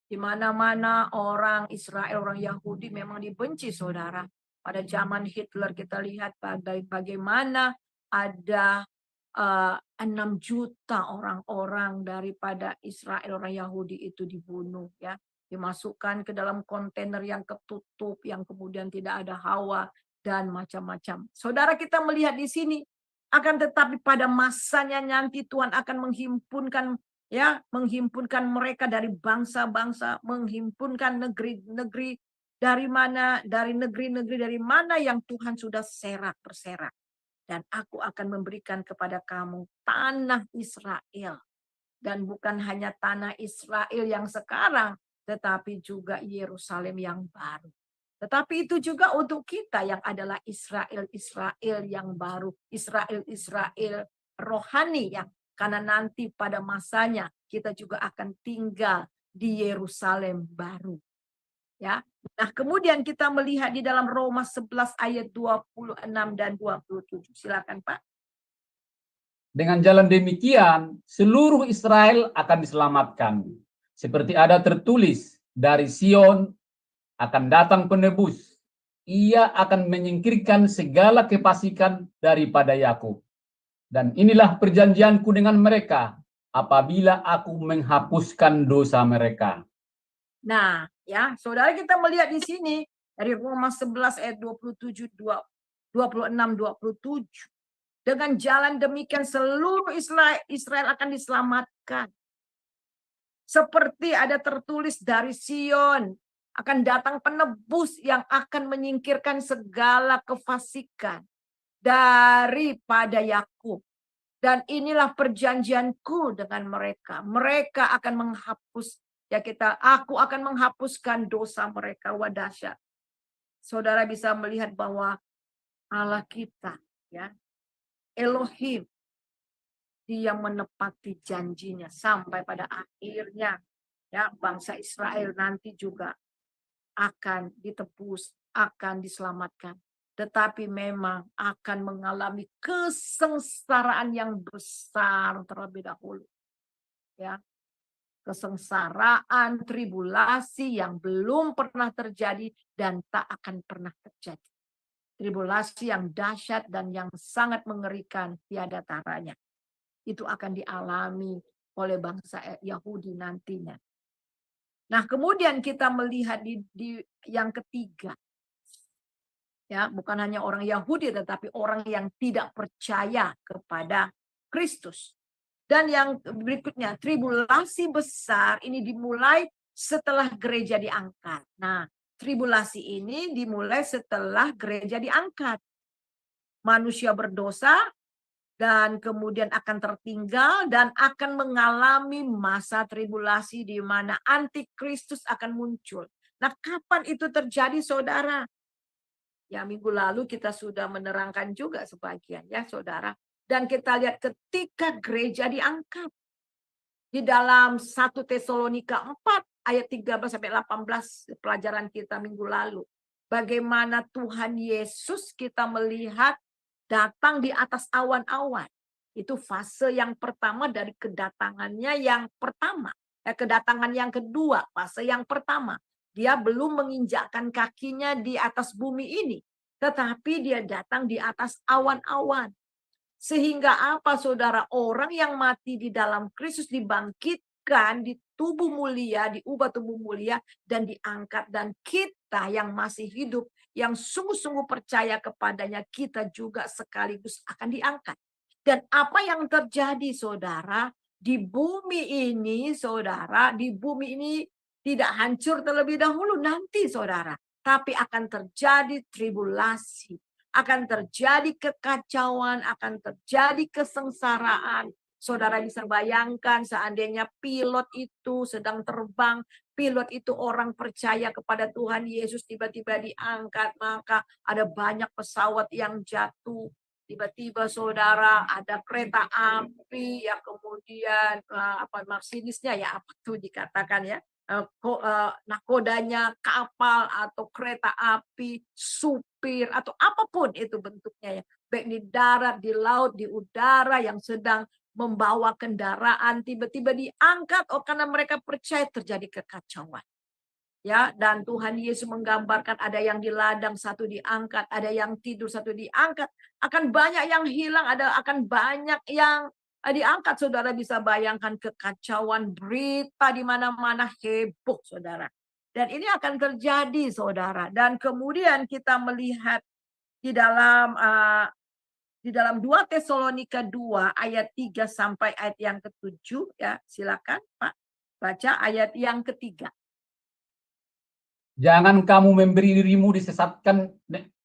di mana-mana orang Israel, orang Yahudi memang dibenci, saudara. Pada zaman Hitler kita lihat bagaimana ada 6 juta orang-orang daripada Israel, orang Yahudi itu dibunuh, ya, dimasukkan ke dalam kontainer yang ketutup, yang kemudian tidak ada hawa dan macam-macam. Saudara, kita melihat di sini akan tetapi pada masanya nanti Tuhan akan menghimpunkan mereka dari bangsa-bangsa, menghimpunkan negeri-negeri dari mana yang Tuhan sudah berserak. Dan aku akan memberikan kepada kamu tanah Israel. Dan bukan hanya tanah Israel yang sekarang, tetapi juga Yerusalem yang baru. Tetapi itu juga untuk kita yang adalah Israel yang baru. Israel rohani yang karena nanti pada masanya kita juga akan tinggal di Yerusalem baru. Ya. Nah, kemudian kita melihat di dalam Roma 11 ayat 26 dan 27. Silakan, Pak. Dengan jalan demikian, seluruh Israel akan diselamatkan. Seperti ada tertulis, dari Sion akan datang penebus. Ia akan menyingkirkan segala kefasikan daripada Yakub. Dan inilah perjanjianku dengan mereka apabila aku menghapuskan dosa mereka. Nah, ya, saudara kita melihat di sini dari Roma 11 ayat 26 27. Dengan jalan demikian seluruh Israel akan diselamatkan. Seperti ada tertulis dari Sion akan datang penebus yang akan menyingkirkan segala kefasikan daripada Yakub. Dan inilah perjanjianku dengan mereka. Mereka akan menghapus aku akan menghapuskan dosa mereka. Wah, dahsyat. saudara bisa melihat bahwa Allah kita, ya, Elohim, dia menepati janjinya sampai pada akhirnya, ya, bangsa Israel nanti juga akan ditebus, akan diselamatkan. Tetapi memang akan mengalami kesengsaraan yang besar terlebih dahulu. Ya, kesengsaraan, tribulasi yang belum pernah terjadi dan tak akan pernah terjadi. Tribulasi yang dahsyat dan yang sangat mengerikan tiada taranya. Itu akan dialami oleh bangsa Yahudi nantinya. Nah, kemudian kita melihat di yang ketiga. Ya, bukan hanya orang Yahudi tetapi orang yang tidak percaya kepada Kristus. Dan yang berikutnya, tribulasi besar ini dimulai setelah gereja diangkat. Nah, tribulasi ini dimulai setelah gereja diangkat. Manusia berdosa dan kemudian akan tertinggal dan akan mengalami masa tribulasi di mana antikristus akan muncul. Nah, kapan itu terjadi, saudara? Ya, minggu lalu kita sudah menerangkan juga sebagian, ya, saudara. Dan kita lihat ketika gereja diangkat. Di dalam 1 Tesalonika 4 ayat 13 sampai 18 pelajaran kita minggu lalu. Bagaimana Tuhan Yesus kita melihat datang di atas awan-awan. Itu fase yang pertama dari kedatangannya yang pertama. Kedatangan yang kedua, fase yang pertama. Dia belum menginjakkan kakinya di atas bumi ini. Tetapi dia datang di atas awan-awan. Sehingga apa, saudara? Orang yang mati di dalam Kristus dibangkitkan di tubuh mulia, diubah tubuh mulia, dan diangkat. Dan kita yang masih hidup, yang sungguh-sungguh percaya kepadanya, kita juga sekaligus akan diangkat. Dan apa yang terjadi, saudara? Di bumi ini, saudara, di bumi ini tidak hancur terlebih dahulu nanti, saudara. Tapi akan terjadi tribulasi. Akan terjadi kekacauan, akan terjadi kesengsaraan. Saudara bisa bayangkan seandainya pilot itu sedang terbang, pilot itu orang percaya kepada Tuhan Yesus, tiba-tiba diangkat, maka ada banyak pesawat yang jatuh. Tiba-tiba, saudara, ada kereta api, ya, kemudian masinisnya, ya, apa tuh dikatakan, ya, nakodanya kapal atau kereta api, supir atau apapun itu bentuknya, ya, baik di darat, di laut, di udara yang sedang membawa kendaraan tiba-tiba diangkat karena mereka percaya terjadi kekacauan. Ya, dan Tuhan Yesus menggambarkan ada yang di ladang, satu diangkat, ada yang tidur, satu diangkat, akan banyak yang hilang, akan banyak yang diangkat. Saudara bisa bayangkan kekacauan, berita di mana-mana, heboh, saudara. Dan ini akan terjadi, saudara. Dan kemudian kita melihat di dalam 2 Tesalonika 2 ayat 3 sampai ayat yang ke-7, ya, silakan Pak baca ayat yang ketiga. Jangan kamu memberi dirimu disesatkan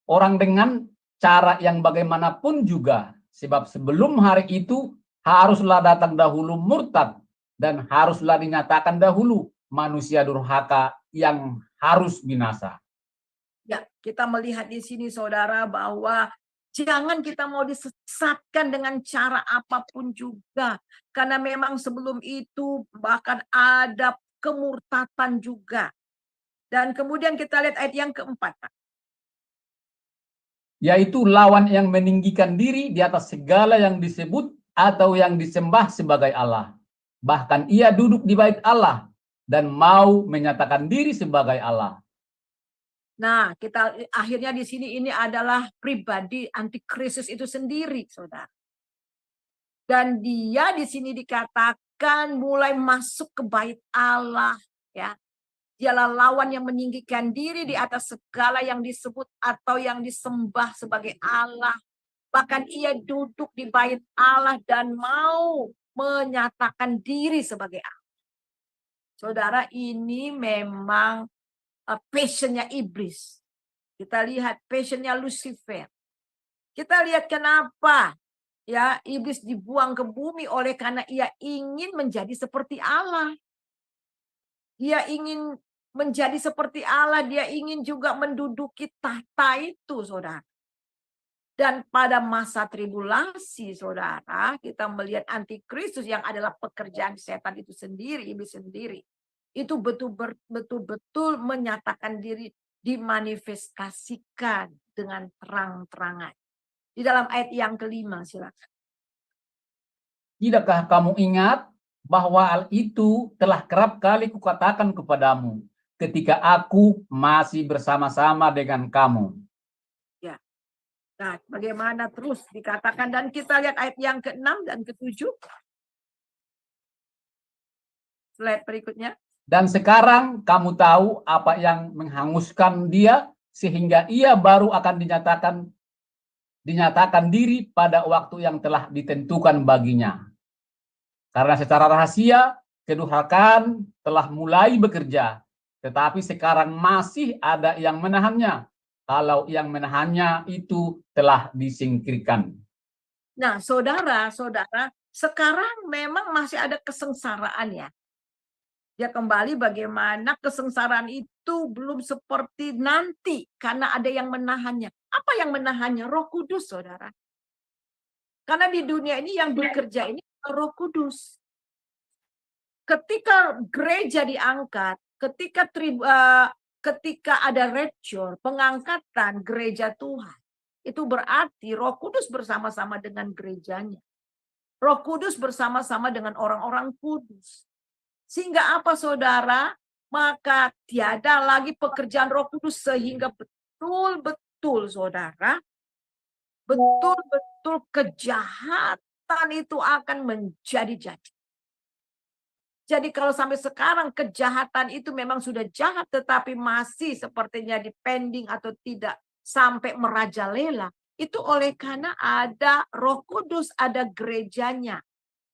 orang dengan cara yang bagaimanapun juga. Sebab sebelum hari itu haruslah datang dahulu murtad. Dan haruslah dinyatakan dahulu manusia durhaka yang harus binasa. Ya, kita melihat di sini, saudara, bahwa jangan kita mau disesatkan dengan cara apapun juga. Karena memang sebelum itu bahkan ada kemurtatan juga. Dan kemudian kita lihat ayat yang keempat, Pak. Yaitu lawan yang meninggikan diri di atas segala yang disebut atau yang disembah sebagai Allah. Bahkan ia duduk di bait Allah dan mau menyatakan diri sebagai Allah. Nah, kita akhirnya di sini ini adalah pribadi antikristus itu sendiri, saudara. Dan dia di sini dikatakan mulai masuk ke bait Allah, ya. Dialah lawan yang meninggikan diri di atas segala yang disebut atau yang disembah sebagai Allah. Bahkan ia duduk di bait Allah dan mau menyatakan diri sebagai Allah. Saudara, ini memang passionnya iblis. Kita lihat passionnya Lucifer. Kita lihat kenapa, ya, iblis dibuang ke bumi oleh karena ia ingin menjadi seperti Allah. Dia ingin menjadi seperti Allah, dia ingin juga menduduki tahta itu, saudara. Dan pada masa tribulasi, saudara, kita melihat antikristus yang adalah pekerjaan setan itu sendiri, iblis sendiri. Itu betul-betul menyatakan diri, dimanifestasikan dengan terang-terangan. Di dalam ayat yang kelima, silakan. Tidakkah kamu ingat bahwa hal itu telah kerap kali kukatakan kepadamu ketika aku masih bersama-sama dengan kamu? Nah, bagaimana terus dikatakan, dan kita lihat ayat yang ke-6 dan ke-7. Slide berikutnya. Dan sekarang kamu tahu apa yang menghanguskan dia sehingga ia baru akan dinyatakan diri pada waktu yang telah ditentukan baginya. Karena secara rahasia kedurhakaan telah mulai bekerja, tetapi sekarang masih ada yang menahannya. Kalau yang menahannya itu telah disingkirkan. Nah, saudara-saudara, sekarang memang masih ada kesengsaraan ya. Dia kembali bagaimana kesengsaraan itu belum seperti nanti karena ada yang menahannya. Apa yang menahannya? Roh Kudus, saudara. Karena di dunia ini yang bekerja ini Roh Kudus. Ketika gereja diangkat, ketika ada rapture, pengangkatan gereja Tuhan, itu berarti Roh Kudus bersama-sama dengan gerejanya. Roh Kudus bersama-sama dengan orang-orang kudus. Sehingga apa, saudara? Maka tiada lagi pekerjaan Roh Kudus, sehingga betul-betul, saudara, betul-betul kejahatan itu akan menjadi-jadi. Jadi kalau sampai sekarang kejahatan itu memang sudah jahat, tetapi masih sepertinya dipending atau tidak sampai merajalela, itu oleh karena ada Roh Kudus, ada gerejanya,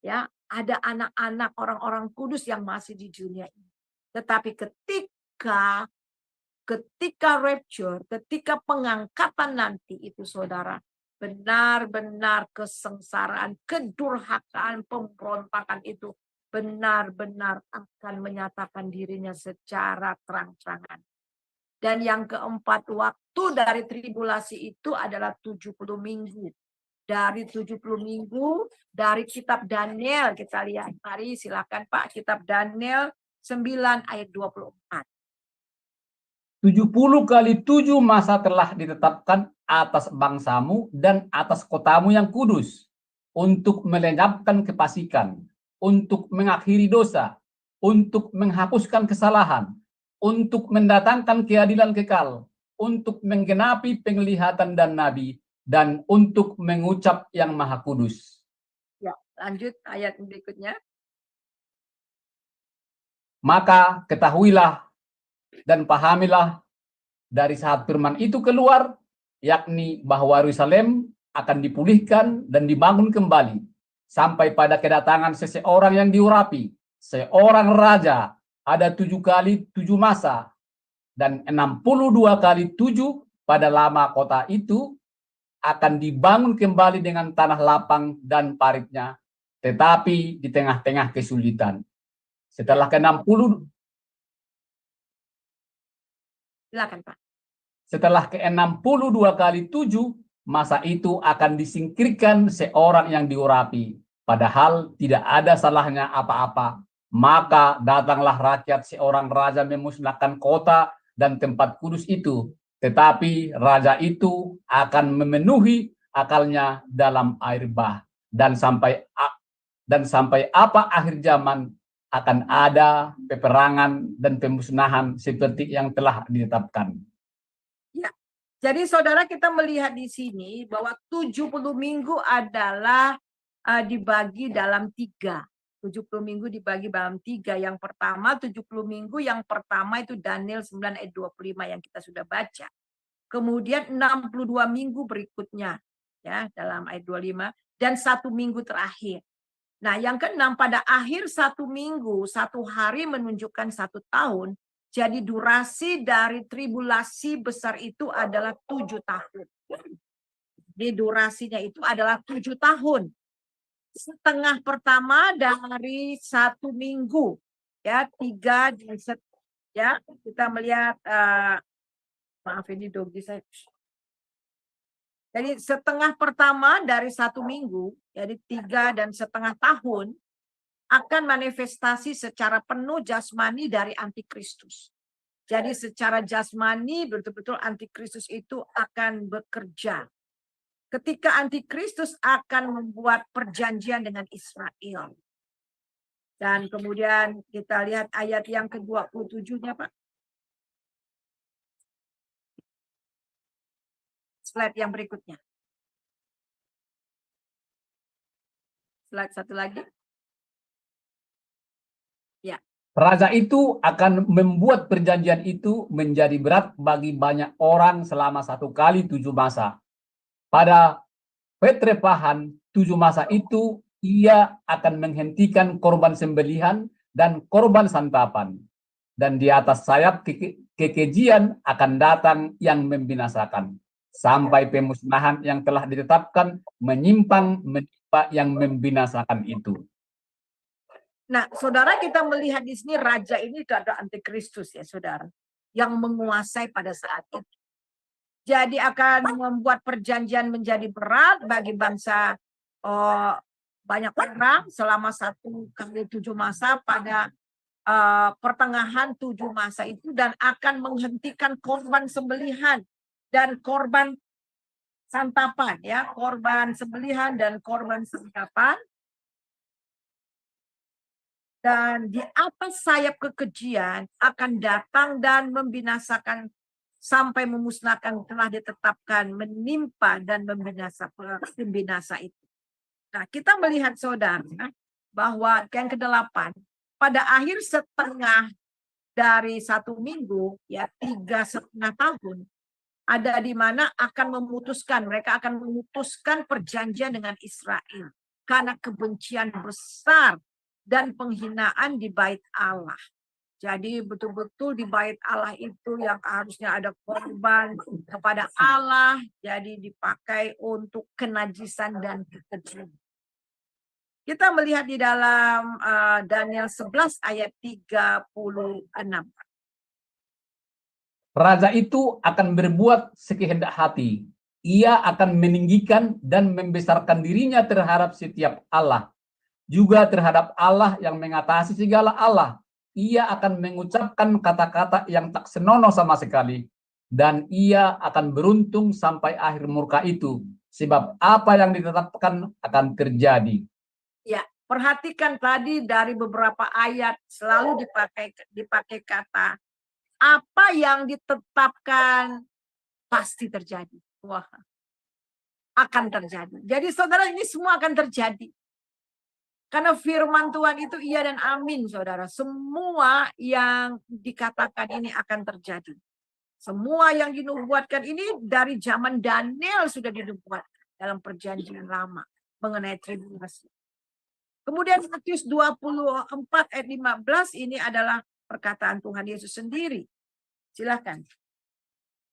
ya, ada anak-anak orang-orang kudus yang masih di dunia ini. Tetapi ketika rapture, ketika pengangkatan nanti itu, saudara, benar-benar kesengsaraan, kedurhakaan, pemberontakan itu benar-benar akan menyatakan dirinya secara terang-terangan. Dan yang keempat, waktu dari tribulasi itu adalah 70 minggu. Dari 70 minggu, dari kitab Daniel, kita lihat. Mari silakan Pak, kitab Daniel 9 ayat 24. 70 kali 7 masa telah ditetapkan atas bangsamu dan atas kotamu yang kudus, untuk melenyapkan kefasikan, untuk mengakhiri dosa, untuk menghapuskan kesalahan, untuk mendatangkan keadilan kekal, untuk menggenapi penglihatan dan nabi, dan untuk mengucap yang maha kudus. Ya, lanjut ayat berikutnya. Maka ketahuilah dan pahamilah dari saat firman itu keluar, yakni bahwa Yerusalem akan dipulihkan dan dibangun kembali, sampai pada kedatangan seseorang yang diurapi, seorang raja, ada 7 kali 7 masa, dan 62 kali 7 pada lama kota itu akan dibangun kembali dengan tanah lapang dan paritnya, tetapi di tengah-tengah kesulitan. Setelah ke-60, Silakan Pak. setelah ke-62 kali 7, masa itu akan disingkirkan seorang yang diurapi, padahal tidak ada salahnya apa-apa. Maka datanglah rakyat seorang raja memusnahkan kota dan tempat kudus itu, tetapi raja itu akan memenuhi akalnya dalam air bah, dan sampai apa akhir zaman akan ada peperangan dan pemusnahan seperti yang telah ditetapkan. Ya. Jadi saudara, kita melihat di sini bahwa 70 minggu adalah dibagi dalam 3. 70 minggu dibagi dalam 3. Yang pertama 70 minggu, yang pertama itu Daniel 9 ayat 25 yang kita sudah baca. Kemudian 62 minggu berikutnya, ya, dalam ayat 25, dan 1 minggu terakhir. Nah, yang ke-6, pada akhir 1 minggu, 1 hari menunjukkan 1 tahun. Jadi durasi dari tribulasi besar itu adalah 7 tahun. Jadi durasinya itu adalah 7 tahun. Setengah pertama dari 1 minggu, ya, 3 dan Ya, kita melihat maaf ini dogi saya. Jadi setengah pertama dari 1 minggu, jadi 3,5 tahun akan manifestasi secara penuh jasmani dari antikristus. Jadi secara jasmani betul-betul antikristus itu akan bekerja. Ketika antikristus akan membuat perjanjian dengan Israel. Dan kemudian kita lihat ayat yang ke-27-nya, Pak. Slide yang berikutnya. Slide satu lagi. Ya. Raja itu akan membuat perjanjian itu menjadi berat bagi banyak orang selama 1 kali 7 masa. Pada petrepahan 7 masa itu, ia akan menghentikan korban sembelihan dan korban santapan. Dan di atas sayap kekejian akan datang yang membinasakan. Sampai pemusnahan yang telah ditetapkan menyimpang menimpa yang membinasakan itu. Nah, saudara, kita melihat di sini raja ini itu ada antikristus ya, saudara, yang menguasai pada saat itu. Jadi akan membuat perjanjian menjadi berat bagi bangsa banyak orang selama 1 kali 7 masa pada pertengahan 7 masa itu, dan akan menghentikan korban sembelihan dan korban santapan, ya, korban sembelihan dan korban santapan. Dan di atas sayap kekejian akan datang dan membinasakan sampai memusnahkan telah ditetapkan, menimpa dan membinasa itu. Nah, kita melihat saudara bahwa yang ke-8 pada akhir setengah dari 1 minggu, ya 3,5 tahun, ada di mana mereka akan memutuskan perjanjian dengan Israel karena kebencian besar dan penghinaan di bait Allah. Jadi betul-betul di bait Allah itu yang harusnya ada korban kepada Allah, jadi dipakai untuk kenajisan dan kekejian. Kita melihat di dalam Daniel 11 ayat 36. Raja itu akan berbuat sekehendak hati. Ia akan meninggikan dan membesarkan dirinya terhadap setiap Allah, juga terhadap Allah yang mengatasi segala Allah. Ia akan mengucapkan kata-kata yang tak senonoh sama sekali. Dan ia akan beruntung sampai akhir murka itu. Sebab apa yang ditetapkan akan terjadi. Ya, perhatikan tadi dari beberapa ayat selalu dipakai kata apa yang ditetapkan pasti terjadi. Wah, akan terjadi. Jadi saudara, ini semua akan terjadi. Karena firman Tuhan itu iya dan amin, saudara. Semua yang dikatakan ini akan terjadi. Semua yang dinubuatkan ini dari zaman Daniel sudah dinubuatkan dalam perjanjian lama mengenai tribulasi. Kemudian Matius 24 ayat 15 ini adalah perkataan Tuhan Yesus sendiri. Silakan.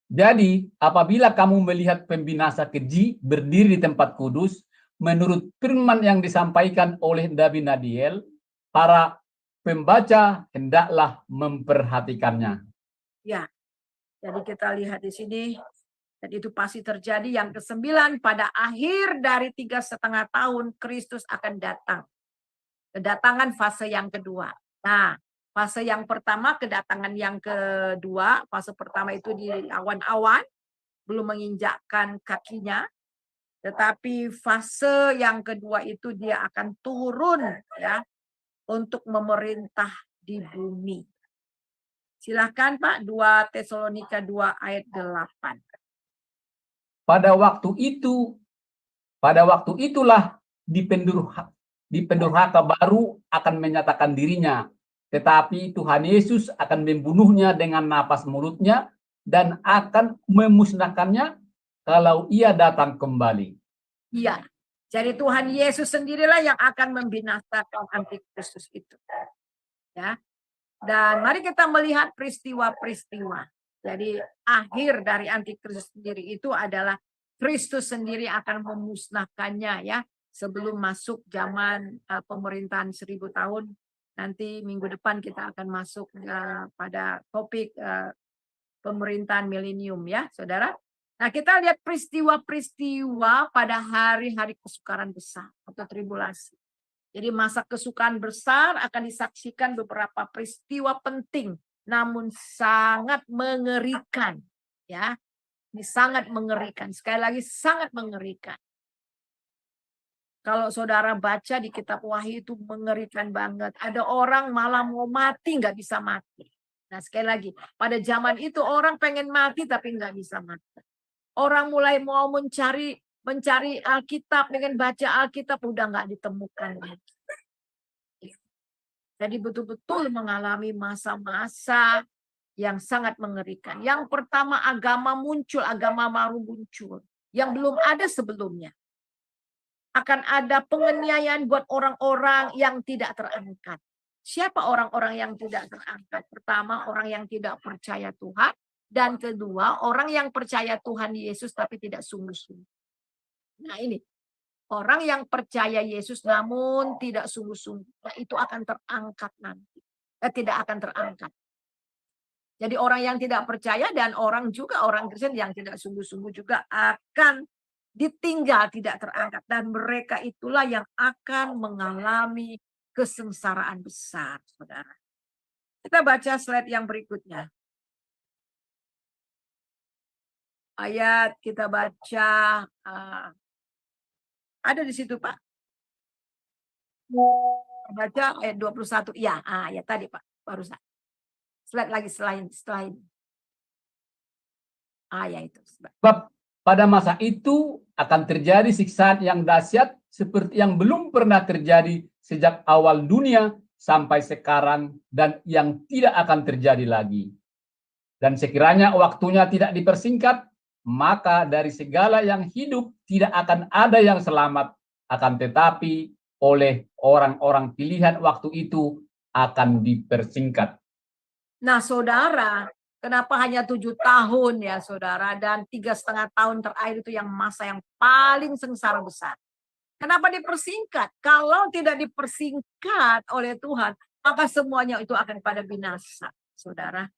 Jadi, apabila kamu melihat pembinasa keji berdiri di tempat kudus, menurut firman yang disampaikan oleh Nabi Daniel, para pembaca hendaklah memperhatikannya. Ya, jadi kita lihat di sini, dan itu pasti terjadi. Yang ke-9, pada akhir dari 3,5 tahun, Kristus akan datang. Kedatangan fase yang kedua. Nah, fase yang pertama, kedatangan yang kedua, fase pertama itu di awan-awan, belum menginjakkan kakinya. Tetapi fase yang kedua itu dia akan turun, ya, untuk memerintah di bumi. Silakan Pak, 2 Tesalonika 2 ayat 8. Pada waktu itulah dipendurhaka baru akan menyatakan dirinya, tetapi Tuhan Yesus akan membunuhnya dengan napas mulutnya dan akan memusnahkannya kalau ia datang kembali. Iya, jadi Tuhan Yesus sendirilah yang akan membinasakan antikristus itu. Ya. Dan mari kita melihat peristiwa-peristiwa. Jadi akhir dari antikristus sendiri itu adalah Kristus sendiri akan memusnahkannya, ya, sebelum masuk zaman pemerintahan 1000 tahun Nanti minggu depan kita akan masuk pada topik pemerintahan milenium ya, saudara. Nah, kita lihat peristiwa-peristiwa pada hari-hari kesukaran besar atau tribulasi. Jadi masa kesukaan besar akan disaksikan beberapa peristiwa penting, namun sangat mengerikan. Ya, ini sangat mengerikan. Sekali lagi sangat mengerikan. Kalau saudara baca di kitab Wahyu itu mengerikan banget. Ada orang malah mau mati nggak bisa mati. Nah sekali lagi, pada zaman itu orang pengen mati tapi nggak bisa mati. Orang mulai mau mencari Alkitab, pengen baca Alkitab, udah nggak ditemukan lagi. Jadi betul-betul mengalami masa-masa yang sangat mengerikan. Yang pertama agama baru muncul. Yang belum ada sebelumnya. Akan ada penganiayaan buat orang-orang yang tidak terangkat. Siapa orang-orang yang tidak terangkat? Pertama, orang yang tidak percaya Tuhan. Dan kedua, orang yang percaya Tuhan Yesus tapi tidak sungguh-sungguh. Nah ini, orang yang percaya Yesus namun tidak sungguh-sungguh. Nah itu akan terangkat nanti. Tidak akan terangkat. Jadi orang yang tidak percaya dan orang Kristen yang tidak sungguh-sungguh juga akan ditinggal, tidak terangkat. Dan mereka itulah yang akan mengalami kesengsaraan besar, saudara. Kita baca slide yang berikutnya. Ayat kita baca, ada di situ Pak. Baca ayat 21. Ya, ayat tadi Pak, barusan. Slide lagi setelah ini. Ya itu. Sebab pada masa itu akan terjadi siksaan yang dahsyat seperti yang belum pernah terjadi sejak awal dunia sampai sekarang dan yang tidak akan terjadi lagi. Dan sekiranya waktunya tidak dipersingkat, maka dari segala yang hidup tidak akan ada yang selamat, akan tetapi oleh orang-orang pilihan waktu itu akan dipersingkat. Nah saudara, kenapa hanya 7 tahun ya saudara, dan 3,5 tahun terakhir itu yang masa yang paling sengsara besar. Kenapa dipersingkat? Kalau tidak dipersingkat oleh Tuhan, maka semuanya itu akan pada binasa, saudara.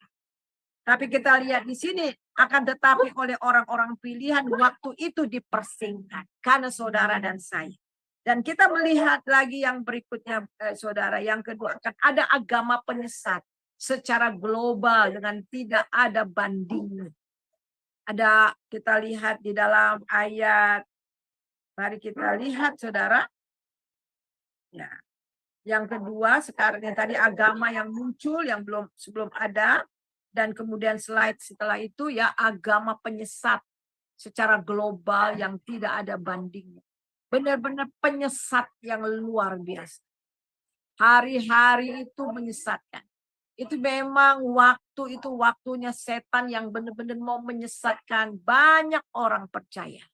Tapi kita lihat di sini, akan tetapi oleh orang-orang pilihan waktu itu dipersingkat. Karena saudara dan saya. Dan kita melihat lagi yang berikutnya, saudara. Yang kedua, akan ada agama penyesat secara global dengan tidak ada bandingnya. Kita lihat di dalam ayat, mari kita lihat saudara. Ya. Yang kedua, sekarang yang tadi agama yang muncul yang sebelum ada, dan kemudian slide setelah itu ya agama penyesat secara global yang tidak ada bandingnya. Benar-benar penyesat yang luar biasa. Hari-hari itu menyesatkan. Itu memang waktunya setan yang benar-benar mau menyesatkan banyak orang percaya.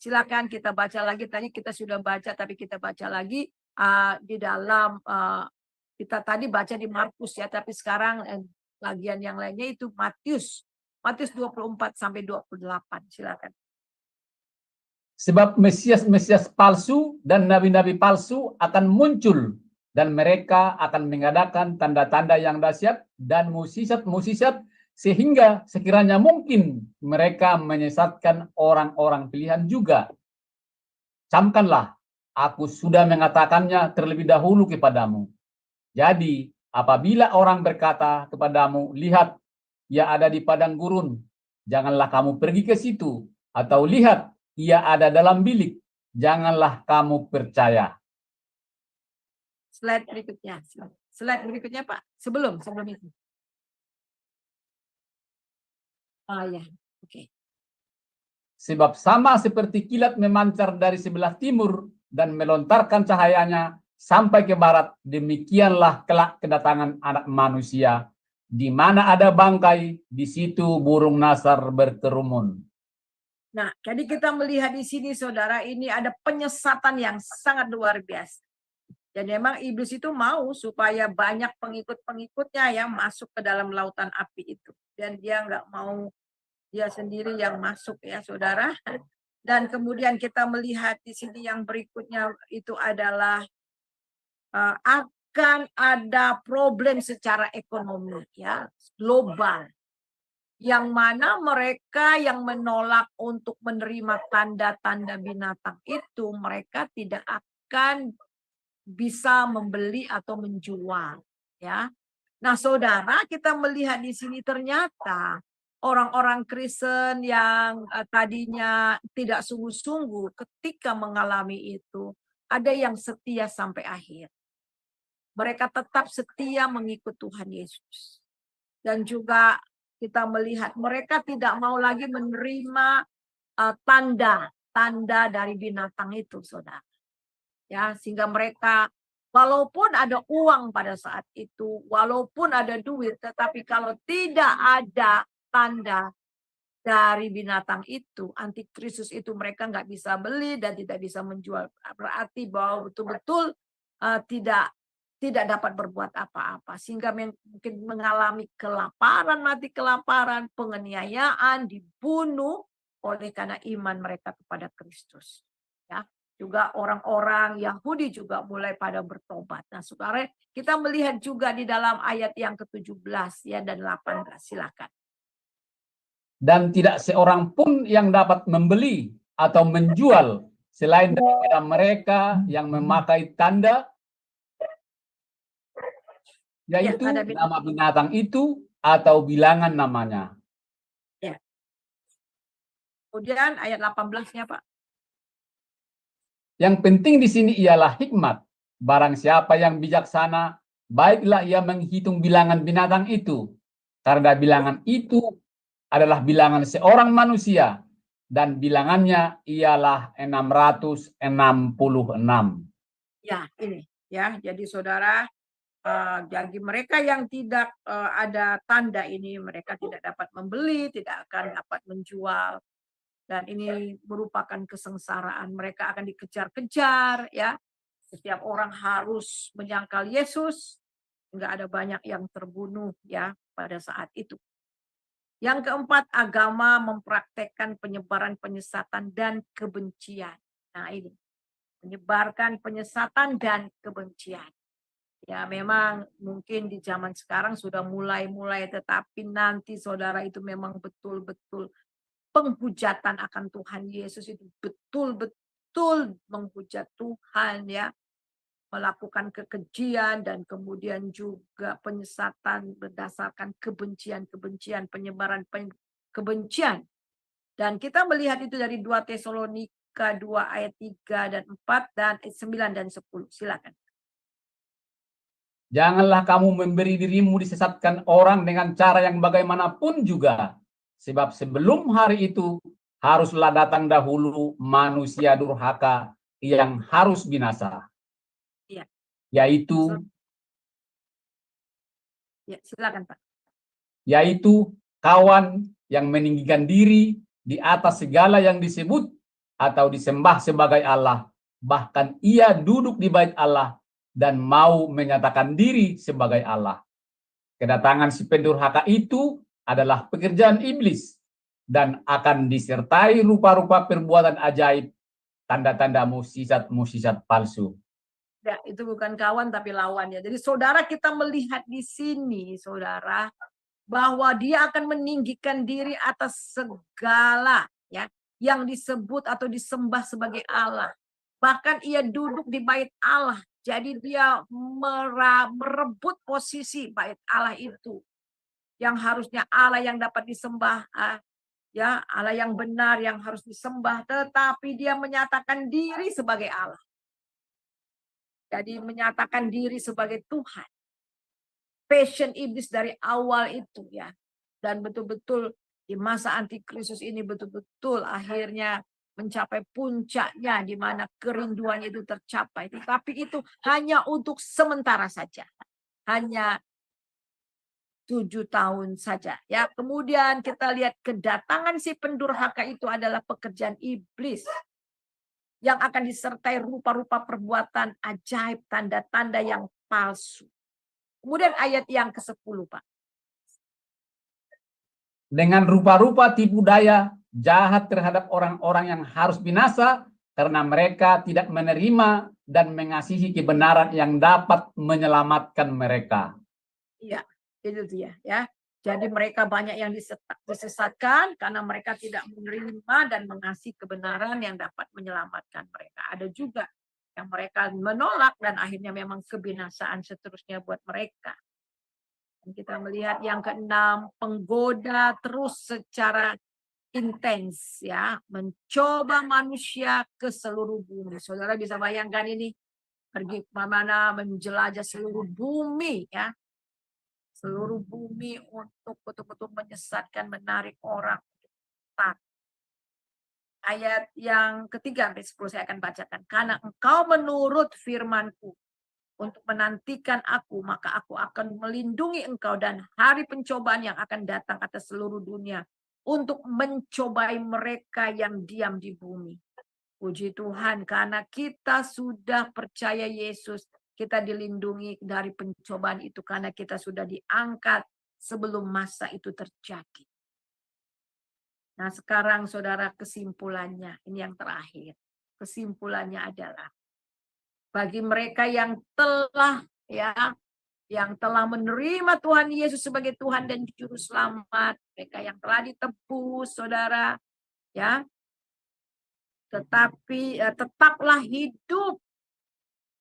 Silakan kita baca lagi, tadi kita sudah baca tapi kita baca lagi di dalam kita tadi baca di Markus ya, tapi sekarang bagian yang lainnya itu Matius 24 sampai 28. Silakan. Sebab Mesias palsu dan nabi-nabi palsu akan muncul dan mereka akan mengadakan tanda-tanda yang dahsyat dan musisat-musisat sehingga sekiranya mungkin mereka menyesatkan orang-orang pilihan juga. Camkanlah, aku sudah mengatakannya terlebih dahulu kepadamu. Jadi, apabila orang berkata kepadamu, lihat, ia ada di padang gurun, janganlah kamu pergi ke situ. Atau lihat, ia ada dalam bilik, janganlah kamu percaya. Slide berikutnya. Slide berikutnya, Pak. Sebelum itu. Ya, oke. Sebab sama seperti kilat memancar dari sebelah timur dan melontarkan cahayanya sampai ke barat, demikianlah kelak kedatangan Anak Manusia. Di mana ada bangkai, di situ burung nasar berkerumun. Nah, jadi kita melihat di sini, saudara, ini ada penyesatan yang sangat luar biasa. Dan memang iblis itu mau supaya banyak pengikut-pengikutnya yang masuk ke dalam lautan api itu. Dan dia nggak mau dia sendiri yang masuk ya, saudara. Dan kemudian kita melihat di sini yang berikutnya itu adalah akan ada problem secara ekonomi ya, global. Yang mana mereka yang menolak untuk menerima tanda-tanda binatang itu, mereka tidak akan bisa membeli atau menjual, ya. Nah, saudara, kita melihat di sini ternyata orang-orang Kristen yang tadinya tidak sungguh-sungguh ketika mengalami itu, ada yang setia sampai akhir. Mereka tetap setia mengikut Tuhan Yesus. Dan juga kita melihat mereka tidak mau lagi menerima tanda dari binatang itu, saudara. Ya, sehingga mereka walaupun ada uang pada saat itu, walaupun ada duit, tetapi kalau tidak ada tanda dari binatang itu, antikristus itu, mereka nggak bisa beli dan tidak bisa menjual. Berarti bahwa betul-betul tidak dapat berbuat apa-apa, sehingga mungkin mengalami kelaparan, mati kelaparan, penganiayaan, dibunuh oleh karena iman mereka kepada Kristus. Ya, juga orang-orang Yahudi juga mulai pada bertobat. Nah, saudara, kita melihat juga di dalam ayat yang ke-17 ya dan 18. Silakan. Dan tidak seorang pun yang dapat membeli atau menjual selain daripada mereka yang memakai tanda, yaitu tanda nama binatang itu atau bilangan namanya. Ya. Kemudian ayat 18-nya, Pak. Yang penting di sini ialah hikmat. Barang siapa yang bijaksana, baiklah ia menghitung bilangan binatang itu. Karena bilangan itu adalah bilangan seorang manusia dan bilangannya ialah 666. Ya, ini ya. Jadi saudara, bagi mereka yang tidak ada tanda ini, mereka tidak dapat membeli, tidak akan dapat menjual. Dan ini merupakan kesengsaraan. Mereka akan dikejar-kejar ya. Setiap orang harus menyangkal Yesus. Enggak ada banyak yang terbunuh ya pada saat itu. Yang keempat, agama mempraktekkan penyebaran penyesatan dan kebencian. Nah, ini menyebarkan penyesatan dan kebencian. Ya, memang mungkin di zaman sekarang sudah mulai, tetapi nanti saudara itu memang betul-betul penghujatan akan Tuhan Yesus itu betul-betul menghujat Tuhan ya, melakukan kekejian dan kemudian juga penyesatan berdasarkan kebencian, penyebaran kebencian. Dan kita melihat itu dari 2 Tesalonika 2 ayat 3 dan 4 dan 9 dan 10. Silakan. Janganlah kamu memberi dirimu disesatkan orang dengan cara yang bagaimanapun juga. Sebab sebelum hari itu haruslah datang dahulu manusia durhaka yang harus binasa. Iya. Yaitu ya, silakan Pak. Yaitu kawan yang meninggikan diri di atas segala yang disebut atau disembah sebagai Allah. Bahkan ia duduk di bait Allah dan mau menyatakan diri sebagai Allah. Kedatangan si pendurhaka itu adalah pekerjaan iblis dan akan disertai rupa-rupa perbuatan ajaib, tanda-tanda musisat palsu. Ya, itu bukan kawan tapi lawannya. Jadi saudara, kita melihat di sini saudara bahwa dia akan meninggikan diri atas segala ya yang disebut atau disembah sebagai Allah. Bahkan ia duduk di bait Allah. Jadi dia merebut posisi bait Allah itu. Yang harusnya Allah yang dapat disembah, ya, Allah yang benar yang harus disembah, tetapi dia menyatakan diri sebagai Allah. Jadi menyatakan diri sebagai Tuhan. Passion iblis dari awal itu ya. Dan betul-betul di masa antikristus ini betul-betul akhirnya mencapai puncaknya di mana kerinduan itu tercapai. Tetapi itu hanya untuk sementara saja. Hanya 7 tahun saja ya. Kemudian kita lihat kedatangan si pendurhaka itu adalah pekerjaan iblis yang akan disertai rupa-rupa perbuatan ajaib, tanda-tanda yang palsu. Kemudian ayat yang ke-10, Pak. Dengan rupa-rupa tipu daya jahat terhadap orang-orang yang harus binasa karena mereka tidak menerima dan mengasihi kebenaran yang dapat menyelamatkan mereka. Iya, itu dia ya. Jadi mereka banyak yang disesatkan karena mereka tidak menerima dan mengasihi kebenaran yang dapat menyelamatkan mereka. Ada juga yang mereka menolak dan akhirnya memang kebinasaan seterusnya buat mereka. Dan kita melihat yang keenam, penggoda terus secara intens ya, mencoba manusia ke seluruh bumi. Saudara bisa bayangkan ini, pergi kemana-mana menjelajah seluruh bumi ya. Seluruh bumi untuk betul-betul menyesatkan, menarik orang. Ayat yang ketiga sampai 10 saya akan bacakan. Karena engkau menurut firmanku untuk menantikan aku, maka aku akan melindungi engkau dan hari pencobaan yang akan datang atas seluruh dunia untuk mencobai mereka yang diam di bumi. Puji Tuhan, karena kita sudah percaya Yesus, kita dilindungi dari pencobaan itu karena kita sudah diangkat sebelum masa itu terjadi. Nah, sekarang saudara, kesimpulannya, ini yang terakhir. Kesimpulannya adalah bagi mereka yang telah menerima Tuhan Yesus sebagai Tuhan dan Juru Selamat, mereka yang telah ditebus, saudara, ya, tetapi tetaplah hidup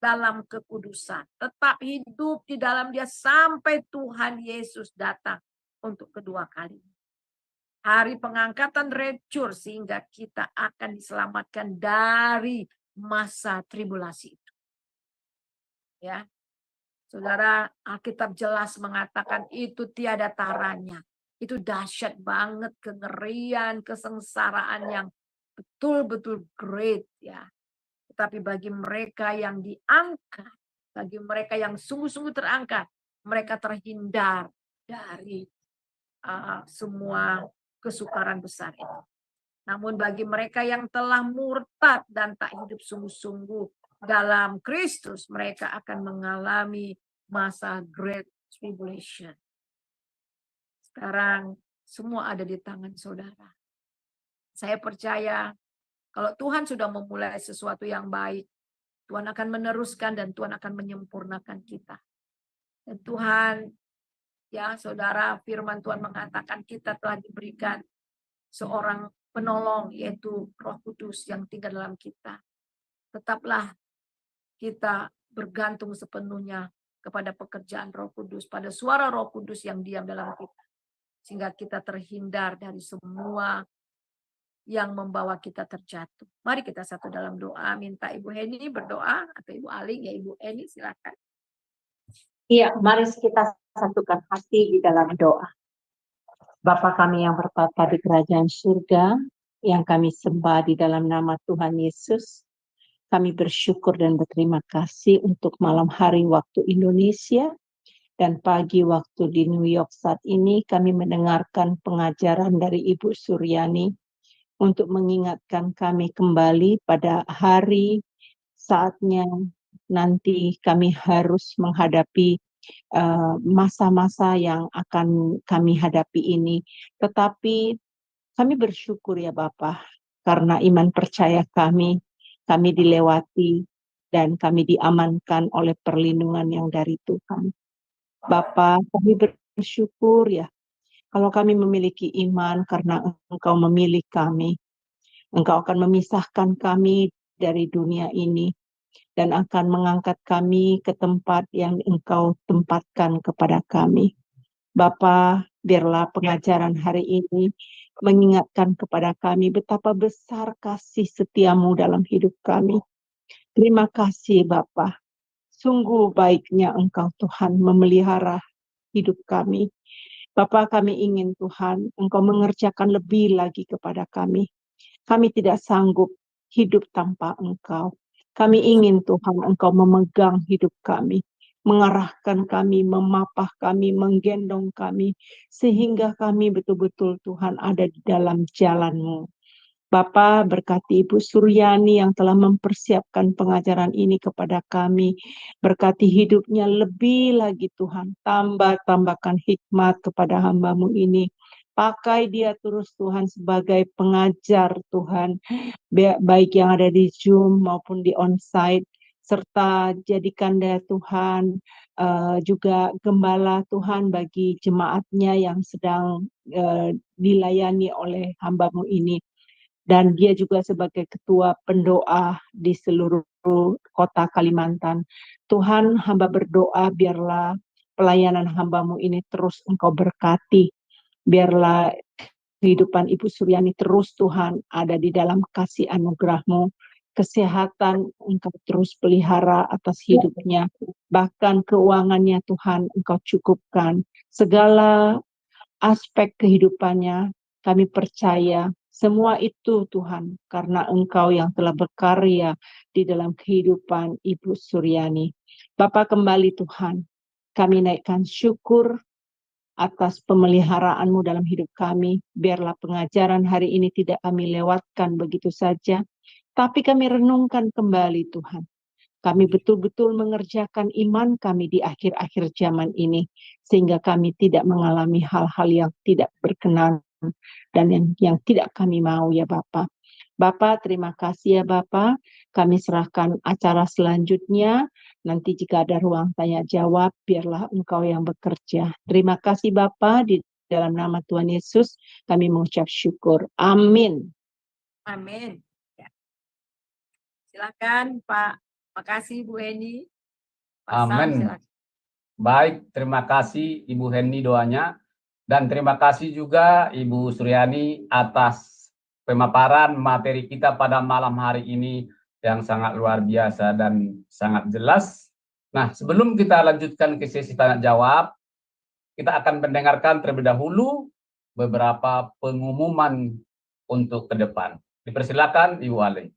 dalam kekudusan, tetap hidup di dalam Dia sampai Tuhan Yesus datang untuk kedua kalinya. Hari pengangkatan rapture sehingga kita akan diselamatkan dari masa tribulasi itu. Ya. Saudara, Alkitab jelas mengatakan itu tiada taranya. Itu dahsyat banget, kengerian, kesengsaraan yang betul-betul great ya. Tetapi bagi mereka yang diangkat, bagi mereka yang sungguh-sungguh terangkat, mereka terhindar dari semua kesukaran besar itu. Namun bagi mereka yang telah murtad dan tak hidup sungguh-sungguh dalam Kristus, mereka akan mengalami masa Great Tribulation. Sekarang semua ada di tangan saudara. Saya percaya kalau Tuhan sudah memulai sesuatu yang baik, Tuhan akan meneruskan dan Tuhan akan menyempurnakan kita. Dan Tuhan, ya saudara, firman Tuhan mengatakan kita telah diberikan seorang penolong, yaitu Roh Kudus yang tinggal dalam kita. Tetaplah kita bergantung sepenuhnya kepada pekerjaan Roh Kudus, pada suara Roh Kudus yang diam dalam kita. Sehingga kita terhindar dari semua yang membawa kita terjatuh. Mari kita satu dalam doa, minta Ibu Heni berdoa, atau Ibu Aling, ya Ibu Heni silakan. Iya, mari kita satukan hati di dalam doa. Bapa kami yang bertata di kerajaan surga, yang kami sembah di dalam nama Tuhan Yesus, kami bersyukur dan berterima kasih untuk malam hari waktu Indonesia dan pagi waktu di New York saat ini kami mendengarkan pengajaran dari Ibu Suryani untuk mengingatkan kami kembali pada hari saatnya nanti kami harus menghadapi masa-masa yang akan kami hadapi ini. Tetapi kami bersyukur ya Bapa, karena iman percaya kami dilewati dan kami diamankan oleh perlindungan yang dari Tuhan. Bapa, kami bersyukur ya, kalau kami memiliki iman karena Engkau memilih kami, Engkau akan memisahkan kami dari dunia ini dan akan mengangkat kami ke tempat yang Engkau tempatkan kepada kami. Bapa, biarlah pengajaran hari ini mengingatkan kepada kami betapa besar kasih setiamu dalam hidup kami. Terima kasih Bapa. Sungguh baiknya Engkau Tuhan memelihara hidup kami. Bapa, kami ingin Tuhan Engkau mengerjakan lebih lagi kepada kami. Kami tidak sanggup hidup tanpa Engkau. Kami ingin Tuhan Engkau memegang hidup kami, mengarahkan kami, memapah kami, menggendong kami, sehingga kami betul-betul Tuhan ada di dalam jalan-Mu. Bapa, berkati Ibu Suryani yang telah mempersiapkan pengajaran ini kepada kami. Berkati hidupnya lebih lagi Tuhan, tambahkan hikmat kepada hamba-Mu ini. Pakai dia terus Tuhan sebagai pengajar Tuhan, baik yang ada di Zoom maupun di onsite, serta jadikan dia Tuhan juga gembala Tuhan bagi jemaatnya yang sedang dilayani oleh hamba-Mu ini. Dan dia juga sebagai ketua pendoa di seluruh kota Kalimantan. Tuhan, hamba berdoa biarlah pelayanan hamba-Mu ini terus Engkau berkati. Biarlah kehidupan Ibu Suryani terus Tuhan ada di dalam kasih anugerah-Mu. Kesehatan Engkau terus pelihara atas hidupnya. Bahkan keuangannya Tuhan Engkau cukupkan. Segala aspek kehidupannya kami percaya semua itu Tuhan karena Engkau yang telah berkarya di dalam kehidupan Ibu Suryani. Bapak kembali Tuhan, kami naikkan syukur atas pemeliharaan-Mu dalam hidup kami. Biarlah pengajaran hari ini tidak kami lewatkan begitu saja, tapi kami renungkan kembali Tuhan. Kami betul-betul mengerjakan iman kami di akhir-akhir zaman ini, sehingga kami tidak mengalami hal-hal yang tidak berkenan dan yang tidak kami mau ya Bapak. Bapak, terima kasih ya Bapak. Kami serahkan acara selanjutnya. Nanti jika ada ruang tanya jawab, biarlah Engkau yang bekerja. Terima kasih Bapak, di dalam nama Tuhan Yesus kami mengucap syukur. Amin. Amin. Ya. Silakan Pak. Makasih Bu Heni. Pak Sam, Amin. silakan. Baik, terima kasih Ibu Heni doanya. Dan terima kasih juga Ibu Suryani atas pemaparan materi kita pada malam hari ini yang sangat luar biasa dan sangat jelas. Nah, sebelum kita lanjutkan ke sesi tanya jawab, kita akan mendengarkan terlebih dahulu beberapa pengumuman untuk ke depan. Dipersilakan Ibu Ali.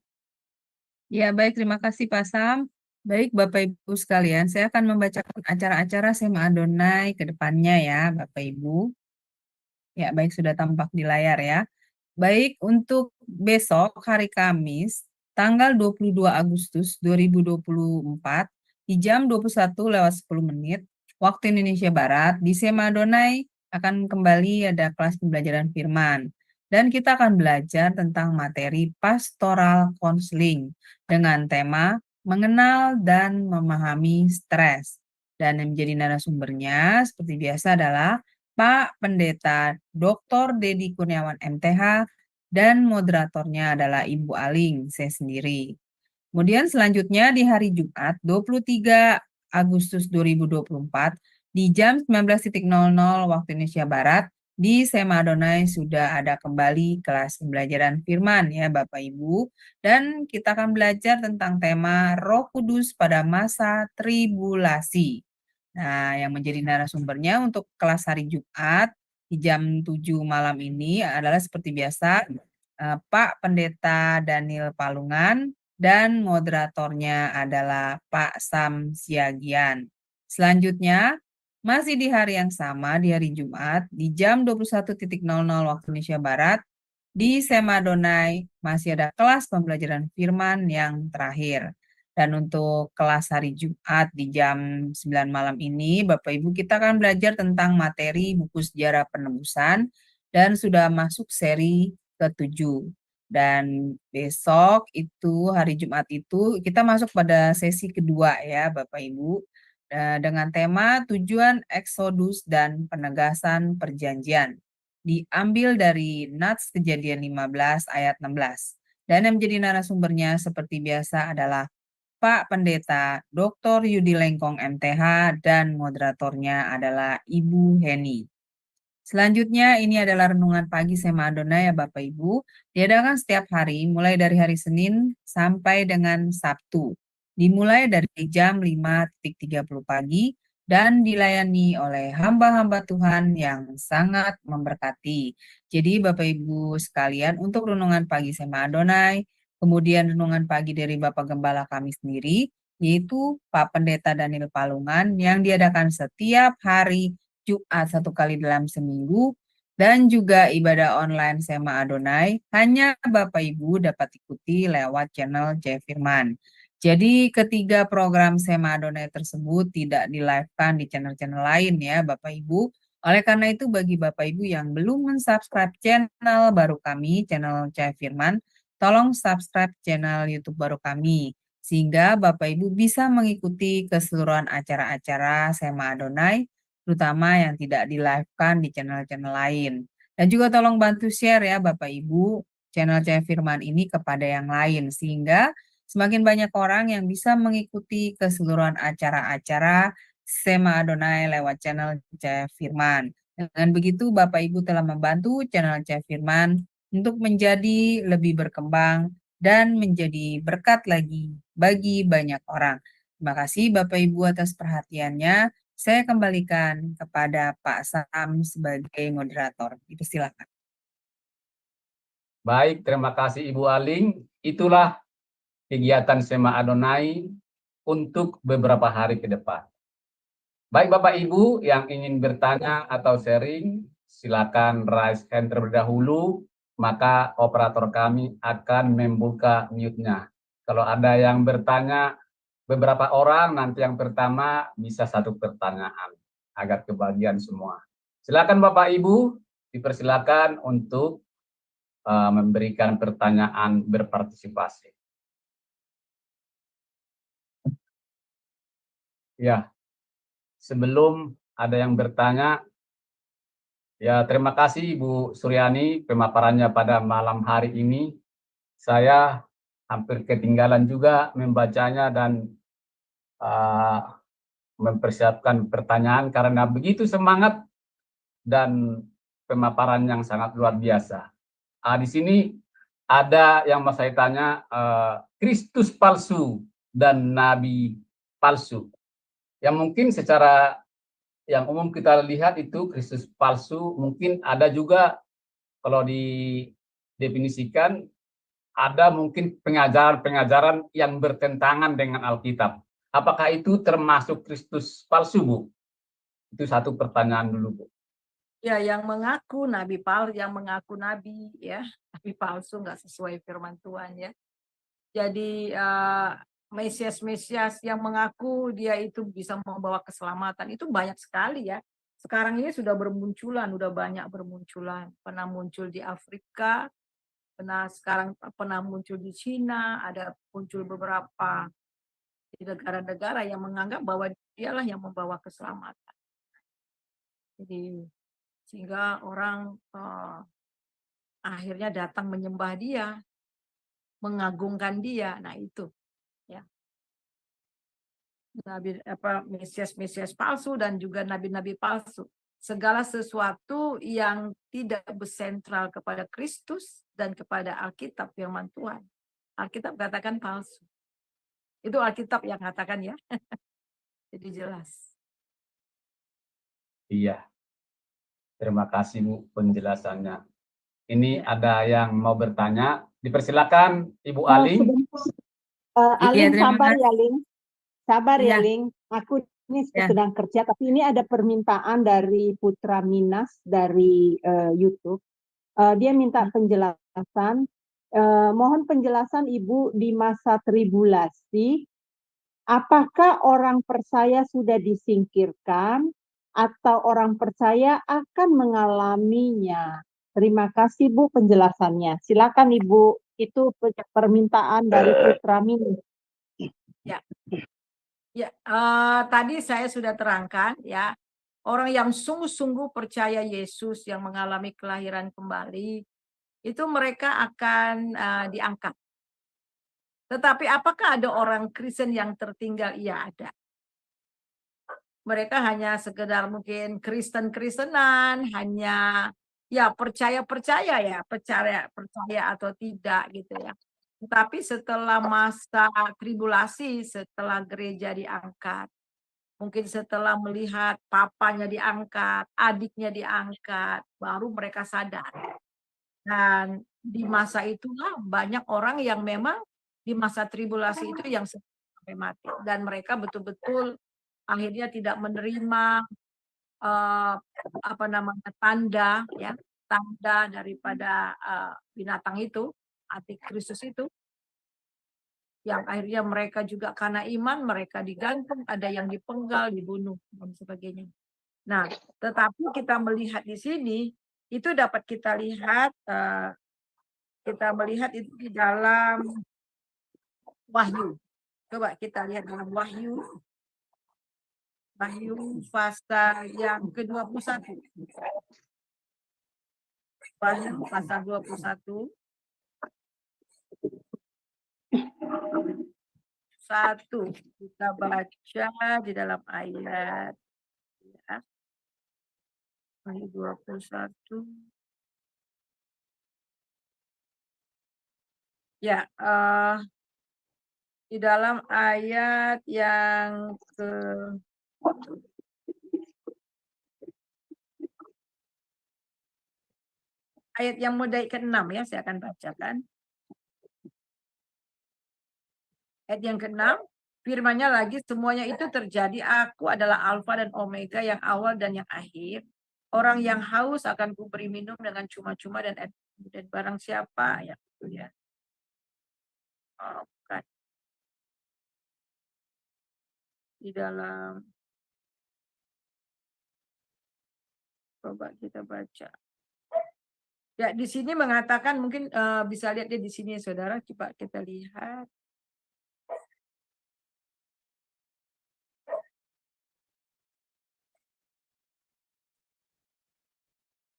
Ya, baik, terima kasih Pak Sam. Baik, Bapak Ibu sekalian, saya akan membacakan acara-acara Sema Adonai ke depannya ya, Bapak Ibu. Ya, baik, sudah tampak di layar ya. Baik, untuk besok hari Kamis, tanggal 22 Agustus 2024, di jam 21:10, waktu Indonesia Barat, di Sema Adonai akan kembali ada kelas pembelajaran firman. Dan kita akan belajar tentang materi pastoral konseling dengan tema mengenal dan memahami stres. Dan yang menjadi narasumbernya seperti biasa adalah Pak Pendeta Dr. Dedi Kurniawan MTH dan moderatornya adalah Ibu Aling, saya sendiri. Kemudian selanjutnya di hari Jumat 23 Agustus 2024 di jam 19.00 waktu Indonesia Barat di Sema Adonai sudah ada kembali kelas pembelajaran firman ya Bapak Ibu, dan kita akan belajar tentang tema Roh Kudus pada masa tribulasi. Nah, yang menjadi narasumbernya untuk kelas hari Jumat di jam 7 malam ini adalah seperti biasa Pak Pendeta Daniel Palungan dan moderatornya adalah Pak Sam Siagian. Selanjutnya, masih di hari yang sama, di hari Jumat, di jam 21.00 waktu Indonesia Barat, di Sema Adonai masih ada kelas pembelajaran firman yang terakhir. Dan untuk kelas hari Jumat di jam 9 malam ini, Bapak Ibu, kita akan belajar tentang materi buku sejarah penebusan dan sudah masuk seri ke-7. Dan besok itu, hari Jumat itu, kita masuk pada sesi kedua ya Bapak Ibu, dengan tema tujuan Eksodus dan penegasan perjanjian. Diambil dari Nats Kejadian 15 ayat 16. Dan yang menjadi narasumbernya seperti biasa adalah Pak Pendeta Dr. Yudi Lengkong MTH dan moderatornya adalah Ibu Heni. Selanjutnya ini adalah renungan pagi Sema Adonai ya Bapak Ibu. Diadakan setiap hari mulai dari hari Senin sampai dengan Sabtu. Dimulai dari jam 5.30 pagi dan dilayani oleh hamba-hamba Tuhan yang sangat memberkati. Jadi Bapak Ibu sekalian, untuk renungan pagi Sema Adonai, kemudian renungan pagi dari Bapak Gembala kami sendiri, yaitu Pak Pendeta Daniel Palungan yang diadakan setiap hari Jumat 1 kali dalam seminggu, dan juga ibadah online Sema Adonai hanya Bapak Ibu dapat ikuti lewat channel Jaya Firman. Jadi ketiga program Sema Adonai tersebut tidak di-live-kan di channel-channel lain ya Bapak Ibu. Oleh karena itu, bagi Bapak Ibu yang belum mensubscribe channel baru kami, channel Cahaya Firman, tolong subscribe channel YouTube baru kami, sehingga Bapak Ibu bisa mengikuti keseluruhan acara-acara Sema Adonai, terutama yang tidak di-live-kan di channel-channel lain. Dan juga tolong bantu share ya Bapak Ibu, channel Cahaya Firman ini kepada yang lain, sehingga semakin banyak orang yang bisa mengikuti keseluruhan acara-acara Sema Adonai lewat channel Cahaya Firman. Dengan begitu, Bapak Ibu telah membantu channel Cahaya Firman untuk menjadi lebih berkembang dan menjadi berkat lagi bagi banyak orang. Terima kasih Bapak Ibu atas perhatiannya. Saya kembalikan kepada Pak Sam sebagai moderator. Silakan. Baik, terima kasih Ibu Aling. Itulah kegiatan Sema Adonai untuk beberapa hari ke depan. Baik Bapak Ibu yang ingin bertanya atau sharing, silakan raise hand terlebih dahulu, maka operator kami akan membuka mute-nya. Kalau ada yang bertanya beberapa orang, nanti yang pertama bisa satu pertanyaan agar kebagian semua. Silakan Bapak Ibu, dipersilakan untuk memberikan pertanyaan berpartisipasi. Ya, sebelum ada yang bertanya, ya terima kasih Ibu Suryani pemaparannya pada malam hari ini. Saya hampir ketinggalan juga membacanya dan mempersiapkan pertanyaan karena begitu semangat dan pemaparan yang sangat luar biasa. Di sini ada yang mau saya tanya, Kristus palsu dan nabi palsu. Yang mungkin secara yang umum kita lihat itu Kristus palsu, mungkin ada juga kalau didefinisikan ada mungkin pengajaran-pengajaran yang bertentangan dengan Alkitab. Apakah itu termasuk Kristus palsu, Bu? Itu satu pertanyaan dulu, Bu. Ya, yang mengaku nabi ya, tapi palsu nggak sesuai firman Tuhan ya. Jadi Mesias yang mengaku dia itu bisa membawa keselamatan itu banyak sekali ya. Sekarang ini sudah banyak bermunculan. Pernah muncul di Afrika, pernah muncul di Cina, ada muncul beberapa di negara-negara yang menganggap bahwa dialah yang membawa keselamatan. Jadi sehingga orang akhirnya datang menyembah dia, mengagungkan dia. Nah itu ya. Mesias palsu dan juga nabi-nabi palsu. Segala sesuatu yang tidak bersentral kepada Kristus dan kepada Alkitab firman Tuhan. Alkitab katakan palsu. Itu Alkitab yang katakan ya. Jadi jelas. Iya. Terima kasih Bu penjelasannya. Ini Ya. ada yang mau bertanya. Dipersilakan Ibu Aling. Aling, terima sabar kasih. ya, Ling. Sabar ya, Iya. Ling. Aku ini Ya. sedang kerja, tapi ini ada permintaan dari Putra Minas dari YouTube. Dia minta penjelasan. Mohon penjelasan Ibu di masa tribulasi. Apakah orang percaya sudah disingkirkan atau orang percaya akan mengalaminya? Terima kasih Bu penjelasannya. Silakan Ibu. Itu permintaan dari Putra Minas. Ya. Ya, tadi saya sudah terangkan ya, orang yang sungguh-sungguh percaya Yesus yang mengalami kelahiran kembali, itu mereka akan diangkat. Tetapi apakah ada orang Kristen yang tertinggal? Iya ada. Mereka hanya sekedar mungkin Kristen-Kristenan, hanya ya percaya atau tidak gitu ya. Tetapi setelah masa tribulasi, setelah gereja diangkat, mungkin setelah melihat papanya diangkat, adiknya diangkat, baru mereka sadar. Dan di masa itulah banyak orang yang memang di masa tribulasi itu yang sampai mati. Dan mereka betul-betul akhirnya tidak menerima tanda daripada binatang itu, antikristus itu, yang akhirnya mereka juga karena iman mereka digantung, ada yang dipenggal, dibunuh dan sebagainya. Nah, tetapi kita melihat di sini, itu dapat kita lihat, itu di dalam Wahyu. Coba kita lihat dalam Wahyu pasal yang ke-21. Wahyu pasal 21. Satu, kita baca di dalam ayat ya. Wahyu 21. Ya, di dalam ayat yang ke ayat yang mulai ke-6 ya, saya akan bacakan. Ayat yang ke-6, firman-Nya lagi, semuanya itu terjadi, aku adalah Alfa dan Omega, yang awal dan yang akhir. Orang yang haus akan kuberi minum dengan cuma-cuma dan barang siapa ya itu ya. Oh, bukan. Di dalam, coba kita baca. Ya, di sini mengatakan mungkin bisa lihat dia di sini saudara, coba kita lihat.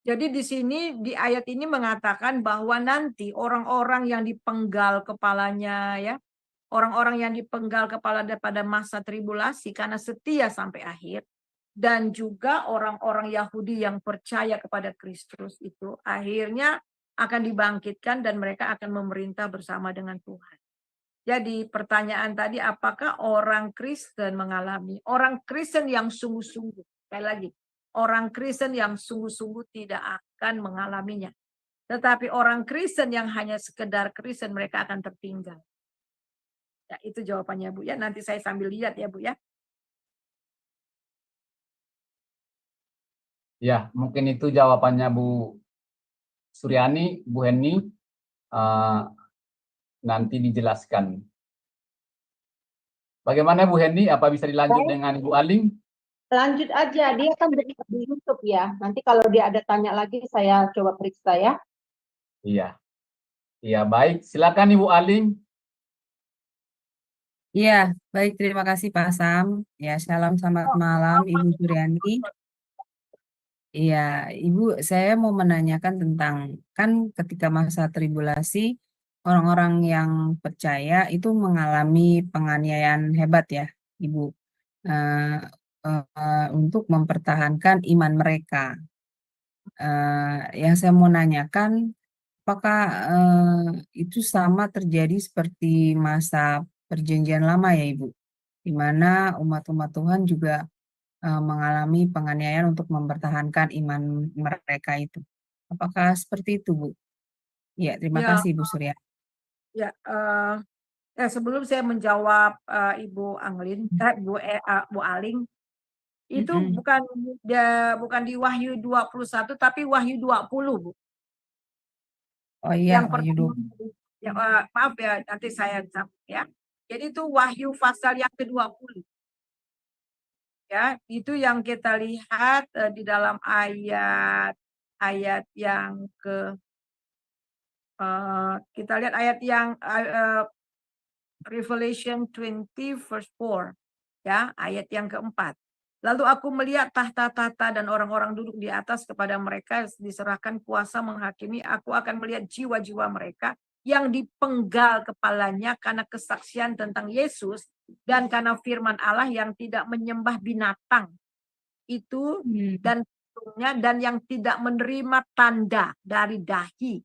Jadi di sini di ayat ini mengatakan bahwa nanti orang-orang yang dipenggal kepalanya ya, orang-orang yang dipenggal kepala pada masa tribulasi karena setia sampai akhir, dan juga orang-orang Yahudi yang percaya kepada Kristus itu akhirnya akan dibangkitkan dan mereka akan memerintah bersama dengan Tuhan. Jadi pertanyaan tadi, apakah orang Kristen mengalami, orang Kristen yang sungguh-sungguh, sekali lagi, orang Kristen yang sungguh-sungguh tidak akan mengalaminya. Tetapi orang Kristen yang hanya sekedar Kristen, mereka akan tertinggal. Ya, itu jawabannya Bu ya. Nanti saya sambil lihat ya Bu ya. Ya, mungkin itu jawabannya Bu Suryani, Bu Heni. Nanti dijelaskan. Bagaimana Bu Heni? Apa bisa dilanjut dengan Ibu Aling? Lanjut aja, dia kan di YouTube ya. Nanti kalau dia ada tanya lagi, saya coba periksa ya. Iya. Iya, baik. Silakan Ibu Aling. Iya, baik, terima kasih Pak Sam. Ya, shalom, selamat malam Ibu Suryani. Iya, Ibu, saya mau menanyakan tentang, kan ketika masa tribulasi, orang-orang yang percaya itu mengalami penganiayaan hebat ya, Ibu, eh, untuk mempertahankan iman mereka. Yang saya mau nanyakan, apakah itu sama terjadi seperti masa Perjanjian Lama ya, Ibu, di mana umat-umat Tuhan juga mengalami penganiayaan untuk mempertahankan iman mereka itu. Apakah seperti itu, Bu? Ya, terima Ya, kasih, Bu Surya. ya. Sebelum saya menjawab Ibu Anglin, Bu Aling, itu bukan di Wahyu 21 tapi Wahyu 20, Bu. Oh iya, Yang Wahyu pertama, ya, maaf ya, nanti saya ya. Jadi itu Wahyu pasal yang ke-20. Ya, itu yang kita lihat di dalam ayat yang ke kita lihat ayat yang Revelation 20 verse 4 ya, ayat yang keempat. Lalu aku melihat tahta-tahta dan orang-orang duduk di atas, kepada mereka diserahkan kuasa menghakimi. Aku akan melihat jiwa-jiwa mereka yang dipenggal kepalanya karena kesaksian tentang Yesus dan karena firman Allah, yang tidak menyembah binatang itu dan yang tidak menerima tanda dari dahi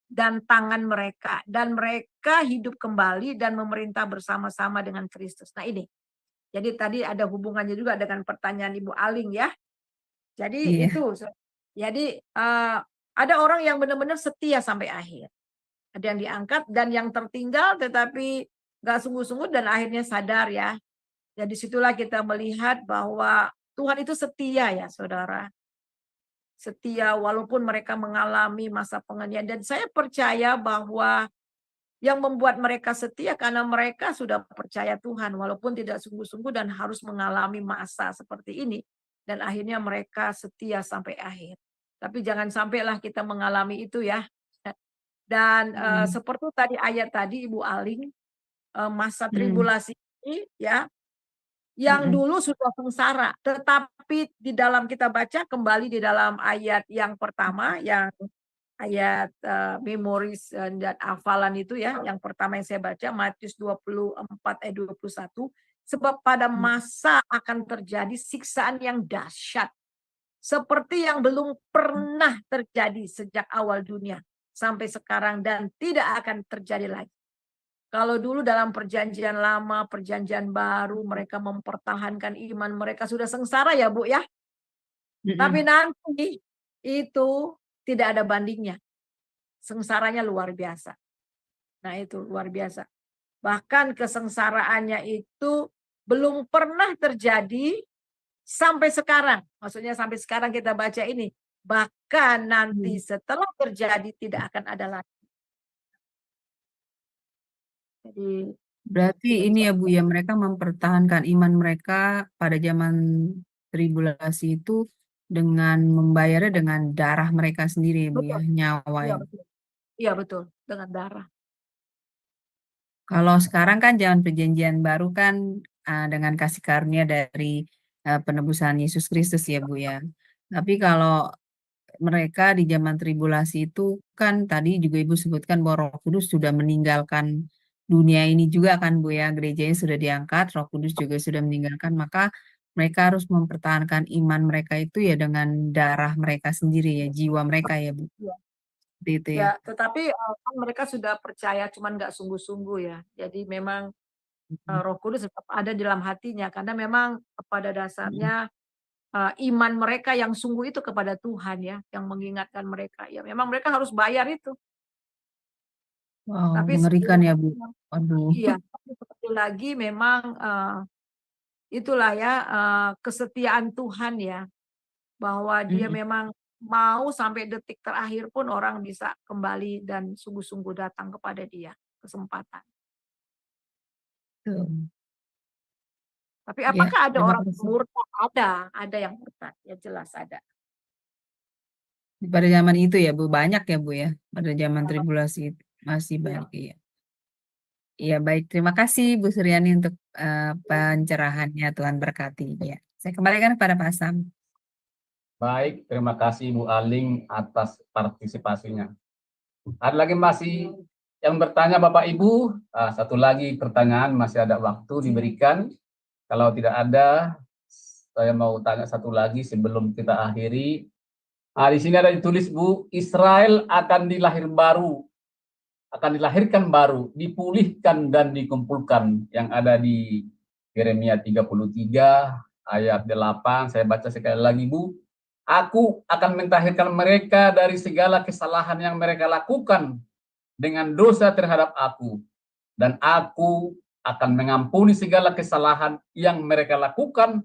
dan tangan mereka, dan mereka hidup kembali dan memerintah bersama-sama dengan Kristus. Nah ini, jadi tadi ada hubungannya juga dengan pertanyaan Ibu Aling ya. Jadi Iya. itu, jadi ada orang yang benar-benar setia sampai akhir. Ada yang diangkat dan yang tertinggal tetapi nggak sungguh-sungguh dan akhirnya sadar ya. Jadi situlah kita melihat bahwa Tuhan itu setia ya saudara. Setia walaupun mereka mengalami masa penganiayaan. Dan saya percaya bahwa yang membuat mereka setia karena mereka sudah percaya Tuhan walaupun tidak sungguh-sungguh dan harus mengalami masa seperti ini. dan akhirnya mereka setia sampai akhir. Tapi jangan sampailah kita mengalami itu ya. Dan seperti tadi ayat tadi Ibu Aling, masa tribulasi ini ya, yang dulu sudah sengsara, tetapi di dalam kita baca kembali di dalam ayat yang pertama, yang ayat memoris dan hafalan itu ya, yang pertama yang saya baca Matius 24 ayat 21, sebab pada masa akan terjadi siksaan yang dahsyat seperti yang belum pernah terjadi sejak awal dunia sampai sekarang dan tidak akan terjadi lagi. Kalau dulu dalam perjanjian lama, perjanjian baru, mereka mempertahankan iman mereka sudah sengsara ya Bu ya. Tapi nanti itu tidak ada bandingnya. Sengsaranya luar biasa. Nah itu luar biasa. Bahkan kesengsaraannya itu belum pernah terjadi sampai sekarang. Maksudnya sampai sekarang kita baca ini. Bahkan nanti setelah terjadi tidak akan ada lagi. Jadi Berarti ini ya Bu ya, mereka mempertahankan iman mereka pada zaman tribulasi itu dengan membayarnya dengan darah mereka sendiri ya Bu ya, betul. nyawa Iya ya. betul. Iya betul, dengan darah. Kalau sekarang kan zaman perjanjian baru kan dengan kasih karunia dari penebusan Yesus Kristus ya Bu ya. Tapi kalau mereka di zaman tribulasi itu kan tadi juga Ibu sebutkan bahwa Roh Kudus sudah meninggalkan dunia ini juga kan Bu ya, gerejanya sudah diangkat, Roh Kudus juga sudah meninggalkan, maka mereka harus mempertahankan iman mereka itu ya dengan darah mereka sendiri ya, jiwa mereka ya Bu. Iya. Seperti itu ya. Ya, tetapi kan mereka sudah percaya, cuman nggak sungguh-sungguh ya. Jadi memang Roh Kudus tetap ada di dalam hatinya, karena memang pada dasarnya iman mereka yang sungguh itu kepada Tuhan ya, yang mengingatkan mereka. Ya memang mereka harus bayar itu. Wow, Tapi mengerikan ya Bu. Waduh. iya, tapi sekali lagi memang itulah ya kesetiaan Tuhan ya, bahwa dia memang mau sampai detik terakhir pun orang bisa kembali dan sungguh-sungguh datang kepada dia, kesempatan. Tuh. Tapi Ya, apakah ada terima orang kasih. murtad? Ada yang murtad, ya jelas ada. Pada zaman itu ya Bu, banyak ya Bu ya. Pada zaman Ya, tribulasi itu masih iya. banyak ya. Iya baik, terima kasih Bu Suryani untuk pencerahannya. Tuhan berkati ya. Saya kembalikan kepada Pak Sam. Baik, terima kasih Bu Aling atas partisipasinya. Ada lagi masih yang bertanya Bapak Ibu? Satu lagi pertanyaan, masih ada waktu diberikan. Kalau tidak ada, saya mau tanya satu lagi sebelum kita akhiri. Di sini ada ditulis Bu, Israel akan dilahirkan baru, dipulihkan dan dikumpulkan, yang ada di Yeremia 33 ayat 8. Saya baca sekali lagi Bu. Aku akan mentahirkan mereka dari segala kesalahan yang mereka lakukan dengan dosa terhadap aku, dan aku akan mengampuni segala kesalahan yang mereka lakukan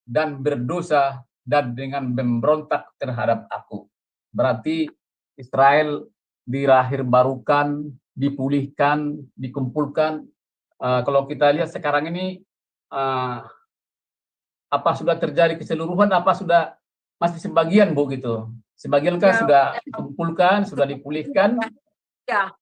dan berdosa dan dengan memberontak terhadap aku. Berarti Israel dilahir barukan, dipulihkan, dikumpulkan. Kalau kita lihat sekarang ini, apa sudah terjadi keseluruhan, apa sudah masih sebagian Bu gitu? Sebagian kan Ya, sudah dikumpulkan, sudah dipulihkan. Ya,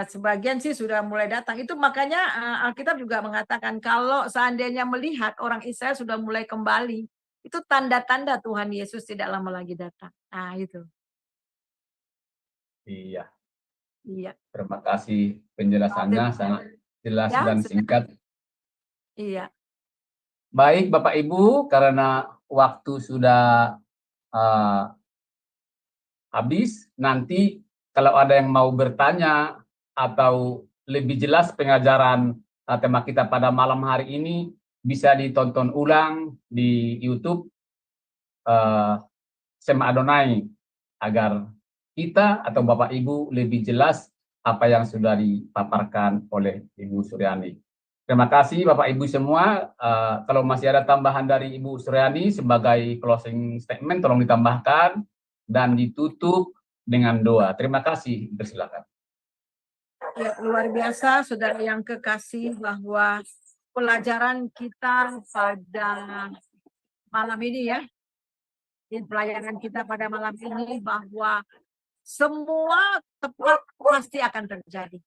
sebagian sih sudah mulai datang. Itu makanya Alkitab juga mengatakan kalau seandainya melihat orang Israel sudah mulai kembali, itu tanda-tanda Tuhan Yesus tidak lama lagi datang. Nah itu. Iya, Iya. terima kasih penjelasannya sangat jelas Ya, dan sudah. singkat. Iya. Baik Bapak Ibu, karena waktu sudah habis, nanti kalau ada yang mau bertanya atau lebih jelas pengajaran tema kita pada malam hari ini, bisa ditonton ulang di YouTube Sema Adonai, agar kita atau Bapak Ibu lebih jelas apa yang sudah dipaparkan oleh Ibu Suryani. Terima kasih Bapak Ibu semua. Kalau masih ada tambahan dari Ibu Suryani sebagai closing statement, tolong ditambahkan dan ditutup dengan doa. Terima kasih. Bersilakan. Ya, luar biasa saudara yang kekasih, bahwa pelajaran kita pada malam ini ya, di pelayanan kita pada malam ini, bahwa semua tepat pasti akan terjadi.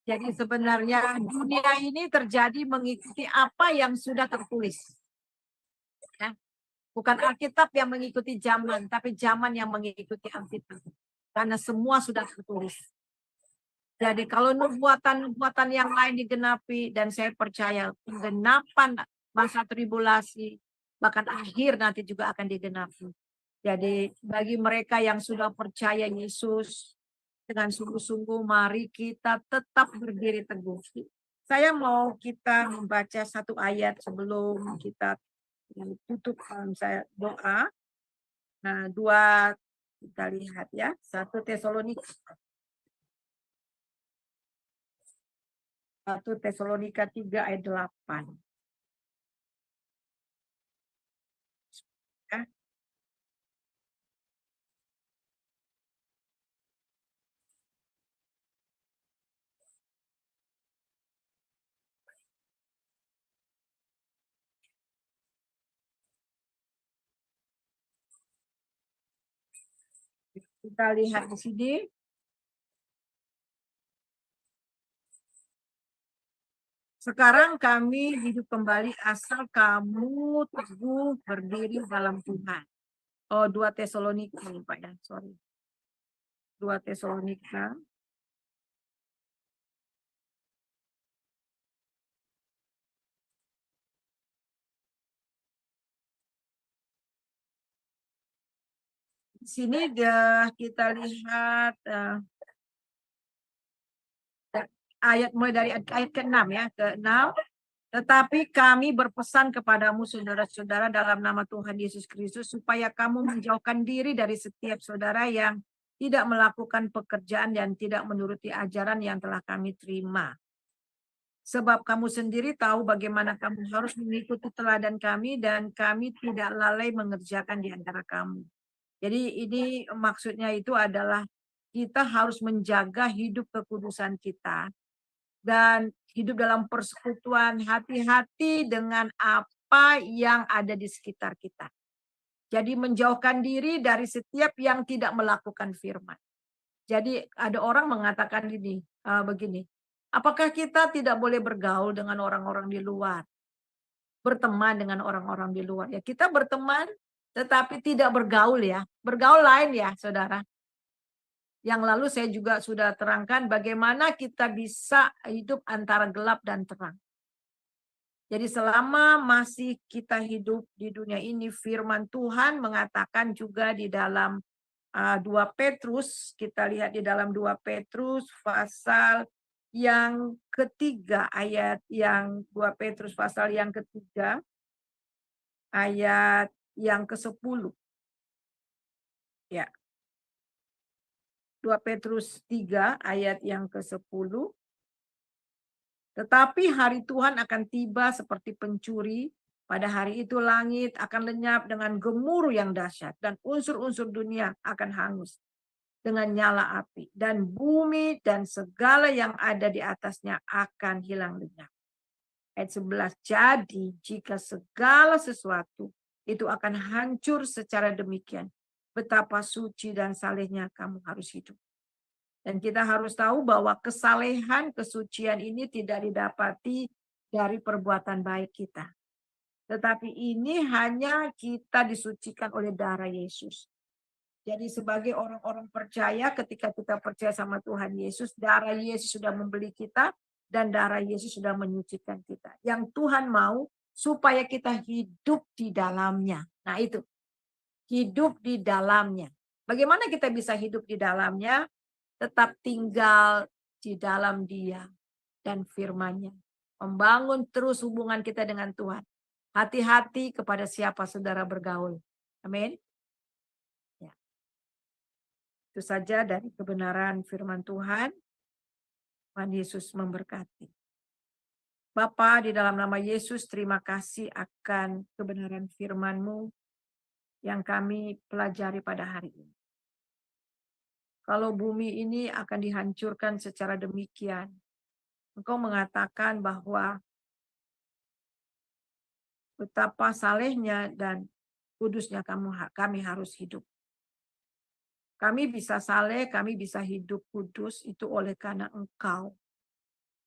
Jadi sebenarnya dunia ini terjadi mengikuti apa yang sudah tertulis. Ya. Bukan Alkitab yang mengikuti zaman, tapi zaman yang mengikuti Alkitab. Karena semua sudah tertulis. Jadi kalau nubuatan-nubuatan yang lain digenapi, dan saya percaya penggenapan masa tribulasi, bahkan akhir nanti juga akan digenapi. Jadi bagi mereka yang sudah percaya Yesus, dengan sungguh-sungguh mari kita tetap berdiri teguh. Saya mau kita membaca satu ayat sebelum kita tutup saya doa. Nah, kita lihat ya, 1 Tesalonika 3 ayat 8. Ya. Kita lihat di sini. Sekarang kami hidup kembali asal kamu teguh berdiri dalam Tuhan. Oh, 2 Tesalonika, Pak ya, sorry. 2 Tesalonika. Di sini kita lihat ayat mulai dari ayat ke-6 ya, ke-6. Tetapi kami berpesan kepadamu saudara-saudara dalam nama Tuhan Yesus Kristus supaya kamu menjauhkan diri dari setiap saudara yang tidak melakukan pekerjaan dan tidak menuruti ajaran yang telah kami terima. Sebab kamu sendiri tahu bagaimana kamu harus mengikuti teladan kami dan kami tidak lalai mengerjakan di antara kamu. Jadi ini maksudnya itu adalah kita harus menjaga hidup kekudusan kita dan hidup dalam persekutuan, hati-hati dengan apa yang ada di sekitar kita. Jadi menjauhkan diri dari setiap yang tidak melakukan firman. Jadi ada orang mengatakan begini, apakah kita tidak boleh bergaul dengan orang-orang di luar? Berteman dengan orang-orang di luar. Ya kita berteman tetapi tidak bergaul ya. Bergaul lain ya saudara. Yang lalu saya juga sudah terangkan bagaimana kita bisa hidup antara gelap dan terang. Jadi selama masih kita hidup di dunia ini, firman Tuhan mengatakan juga di dalam 2 Petrus, kita lihat di dalam 2 Petrus pasal yang ketiga, ayat yang 2 Petrus pasal yang ketiga, ayat yang ke-10. Ya. 2 Petrus 3 ayat yang ke-10. Tetapi hari Tuhan akan tiba seperti pencuri. Pada hari itu langit akan lenyap dengan gemuruh yang dahsyat. Dan unsur-unsur dunia akan hangus dengan nyala api. Dan bumi dan segala yang ada di atasnya akan hilang lenyap. Ayat 11. Jadi jika segala sesuatu itu akan hancur secara demikian, betapa suci dan salehnya kamu harus hidup. Dan kita harus tahu bahwa kesalehan, kesucian ini tidak didapati dari perbuatan baik kita. Tetapi ini hanya kita disucikan oleh darah Yesus. Jadi sebagai orang-orang percaya, ketika kita percaya sama Tuhan Yesus, darah Yesus sudah membeli kita dan darah Yesus sudah menyucikan kita. Yang Tuhan mau supaya kita hidup di dalamnya. Nah itu, hidup di dalamnya. Bagaimana kita bisa hidup di dalamnya? Tetap tinggal di dalam Dia dan firman-Nya. Membangun terus hubungan kita dengan Tuhan. Hati-hati kepada siapa saudara bergaul. Amin. Ya. Itu saja dari kebenaran firman Tuhan. Tuhan Yesus memberkati. Bapa, di dalam nama Yesus, terima kasih akan kebenaran firman-Mu yang kami pelajari pada hari ini. Kalau bumi ini akan dihancurkan secara demikian, Engkau mengatakan bahwa betapa salehnya dan kudusnya kami harus hidup. Kami bisa saleh, kami bisa hidup kudus itu oleh karena Engkau.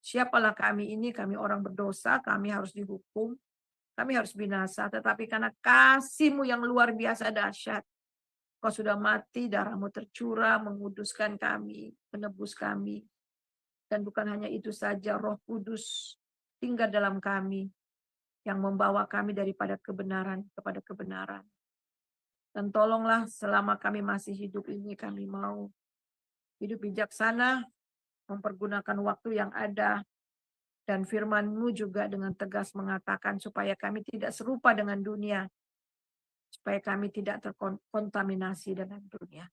Siapalah kami ini, kami orang berdosa, kami harus dihukum, kami harus binasa. Tetapi karena kasih-Mu yang luar biasa dahsyat, Kau sudah mati, darah-Mu tercurah, menguduskan kami, menebus kami. Dan bukan hanya itu saja, Roh Kudus tinggal dalam kami, yang membawa kami daripada kebenaran kepada kebenaran. Dan tolonglah selama kami masih hidup ini, kami mau hidup bijaksana, mempergunakan waktu yang ada, dan firman-Mu juga dengan tegas mengatakan supaya kami tidak serupa dengan dunia, supaya kami tidak terkontaminasi dengan dunia.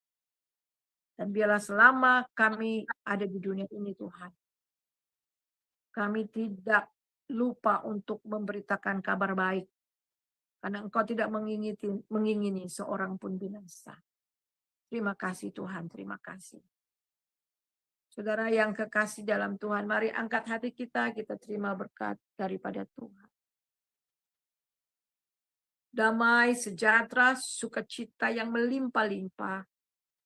Dan biarlah selama kami ada di dunia ini Tuhan, kami tidak lupa untuk memberitakan kabar baik, karena Engkau tidak mengingini seorang pun binasa. Terima kasih Tuhan, terima kasih. Saudara yang kekasih dalam Tuhan, mari angkat hati kita terima berkat daripada Tuhan. Damai, sejahtera, sukacita yang melimpah-limpah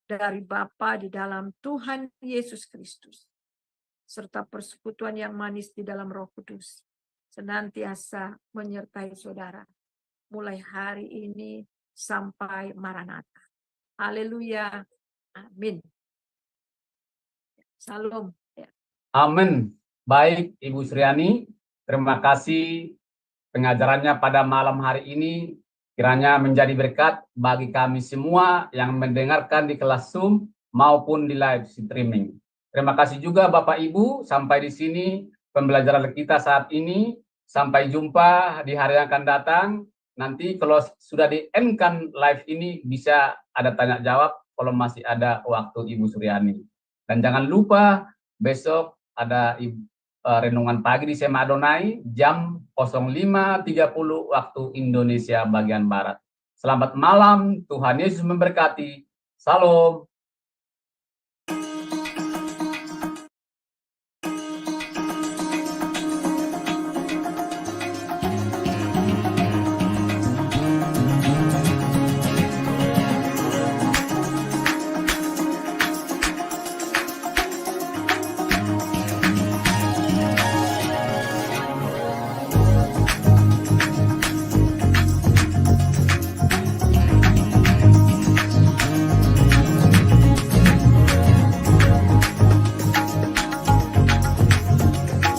dari Bapa di dalam Tuhan Yesus Kristus, serta persekutuan yang manis di dalam Roh Kudus, senantiasa menyertai saudara, mulai hari ini sampai Maranatha. Haleluya. Amin. Salam. Amin. Baik, Ibu Suryani, terima kasih pengajarannya pada malam hari ini. Kiranya menjadi berkat bagi kami semua yang mendengarkan di kelas Zoom maupun di live streaming. Terima kasih juga Bapak Ibu, sampai di sini pembelajaran kita saat ini. Sampai jumpa di hari yang akan datang. Nanti kalau sudah di-end-kan live ini bisa ada tanya jawab kalau masih ada waktu Ibu Suryani. Dan jangan lupa besok ada renungan pagi di SMA Adonai jam 05.30 waktu Indonesia bagian Barat. Selamat malam, Tuhan Yesus memberkati. Salam.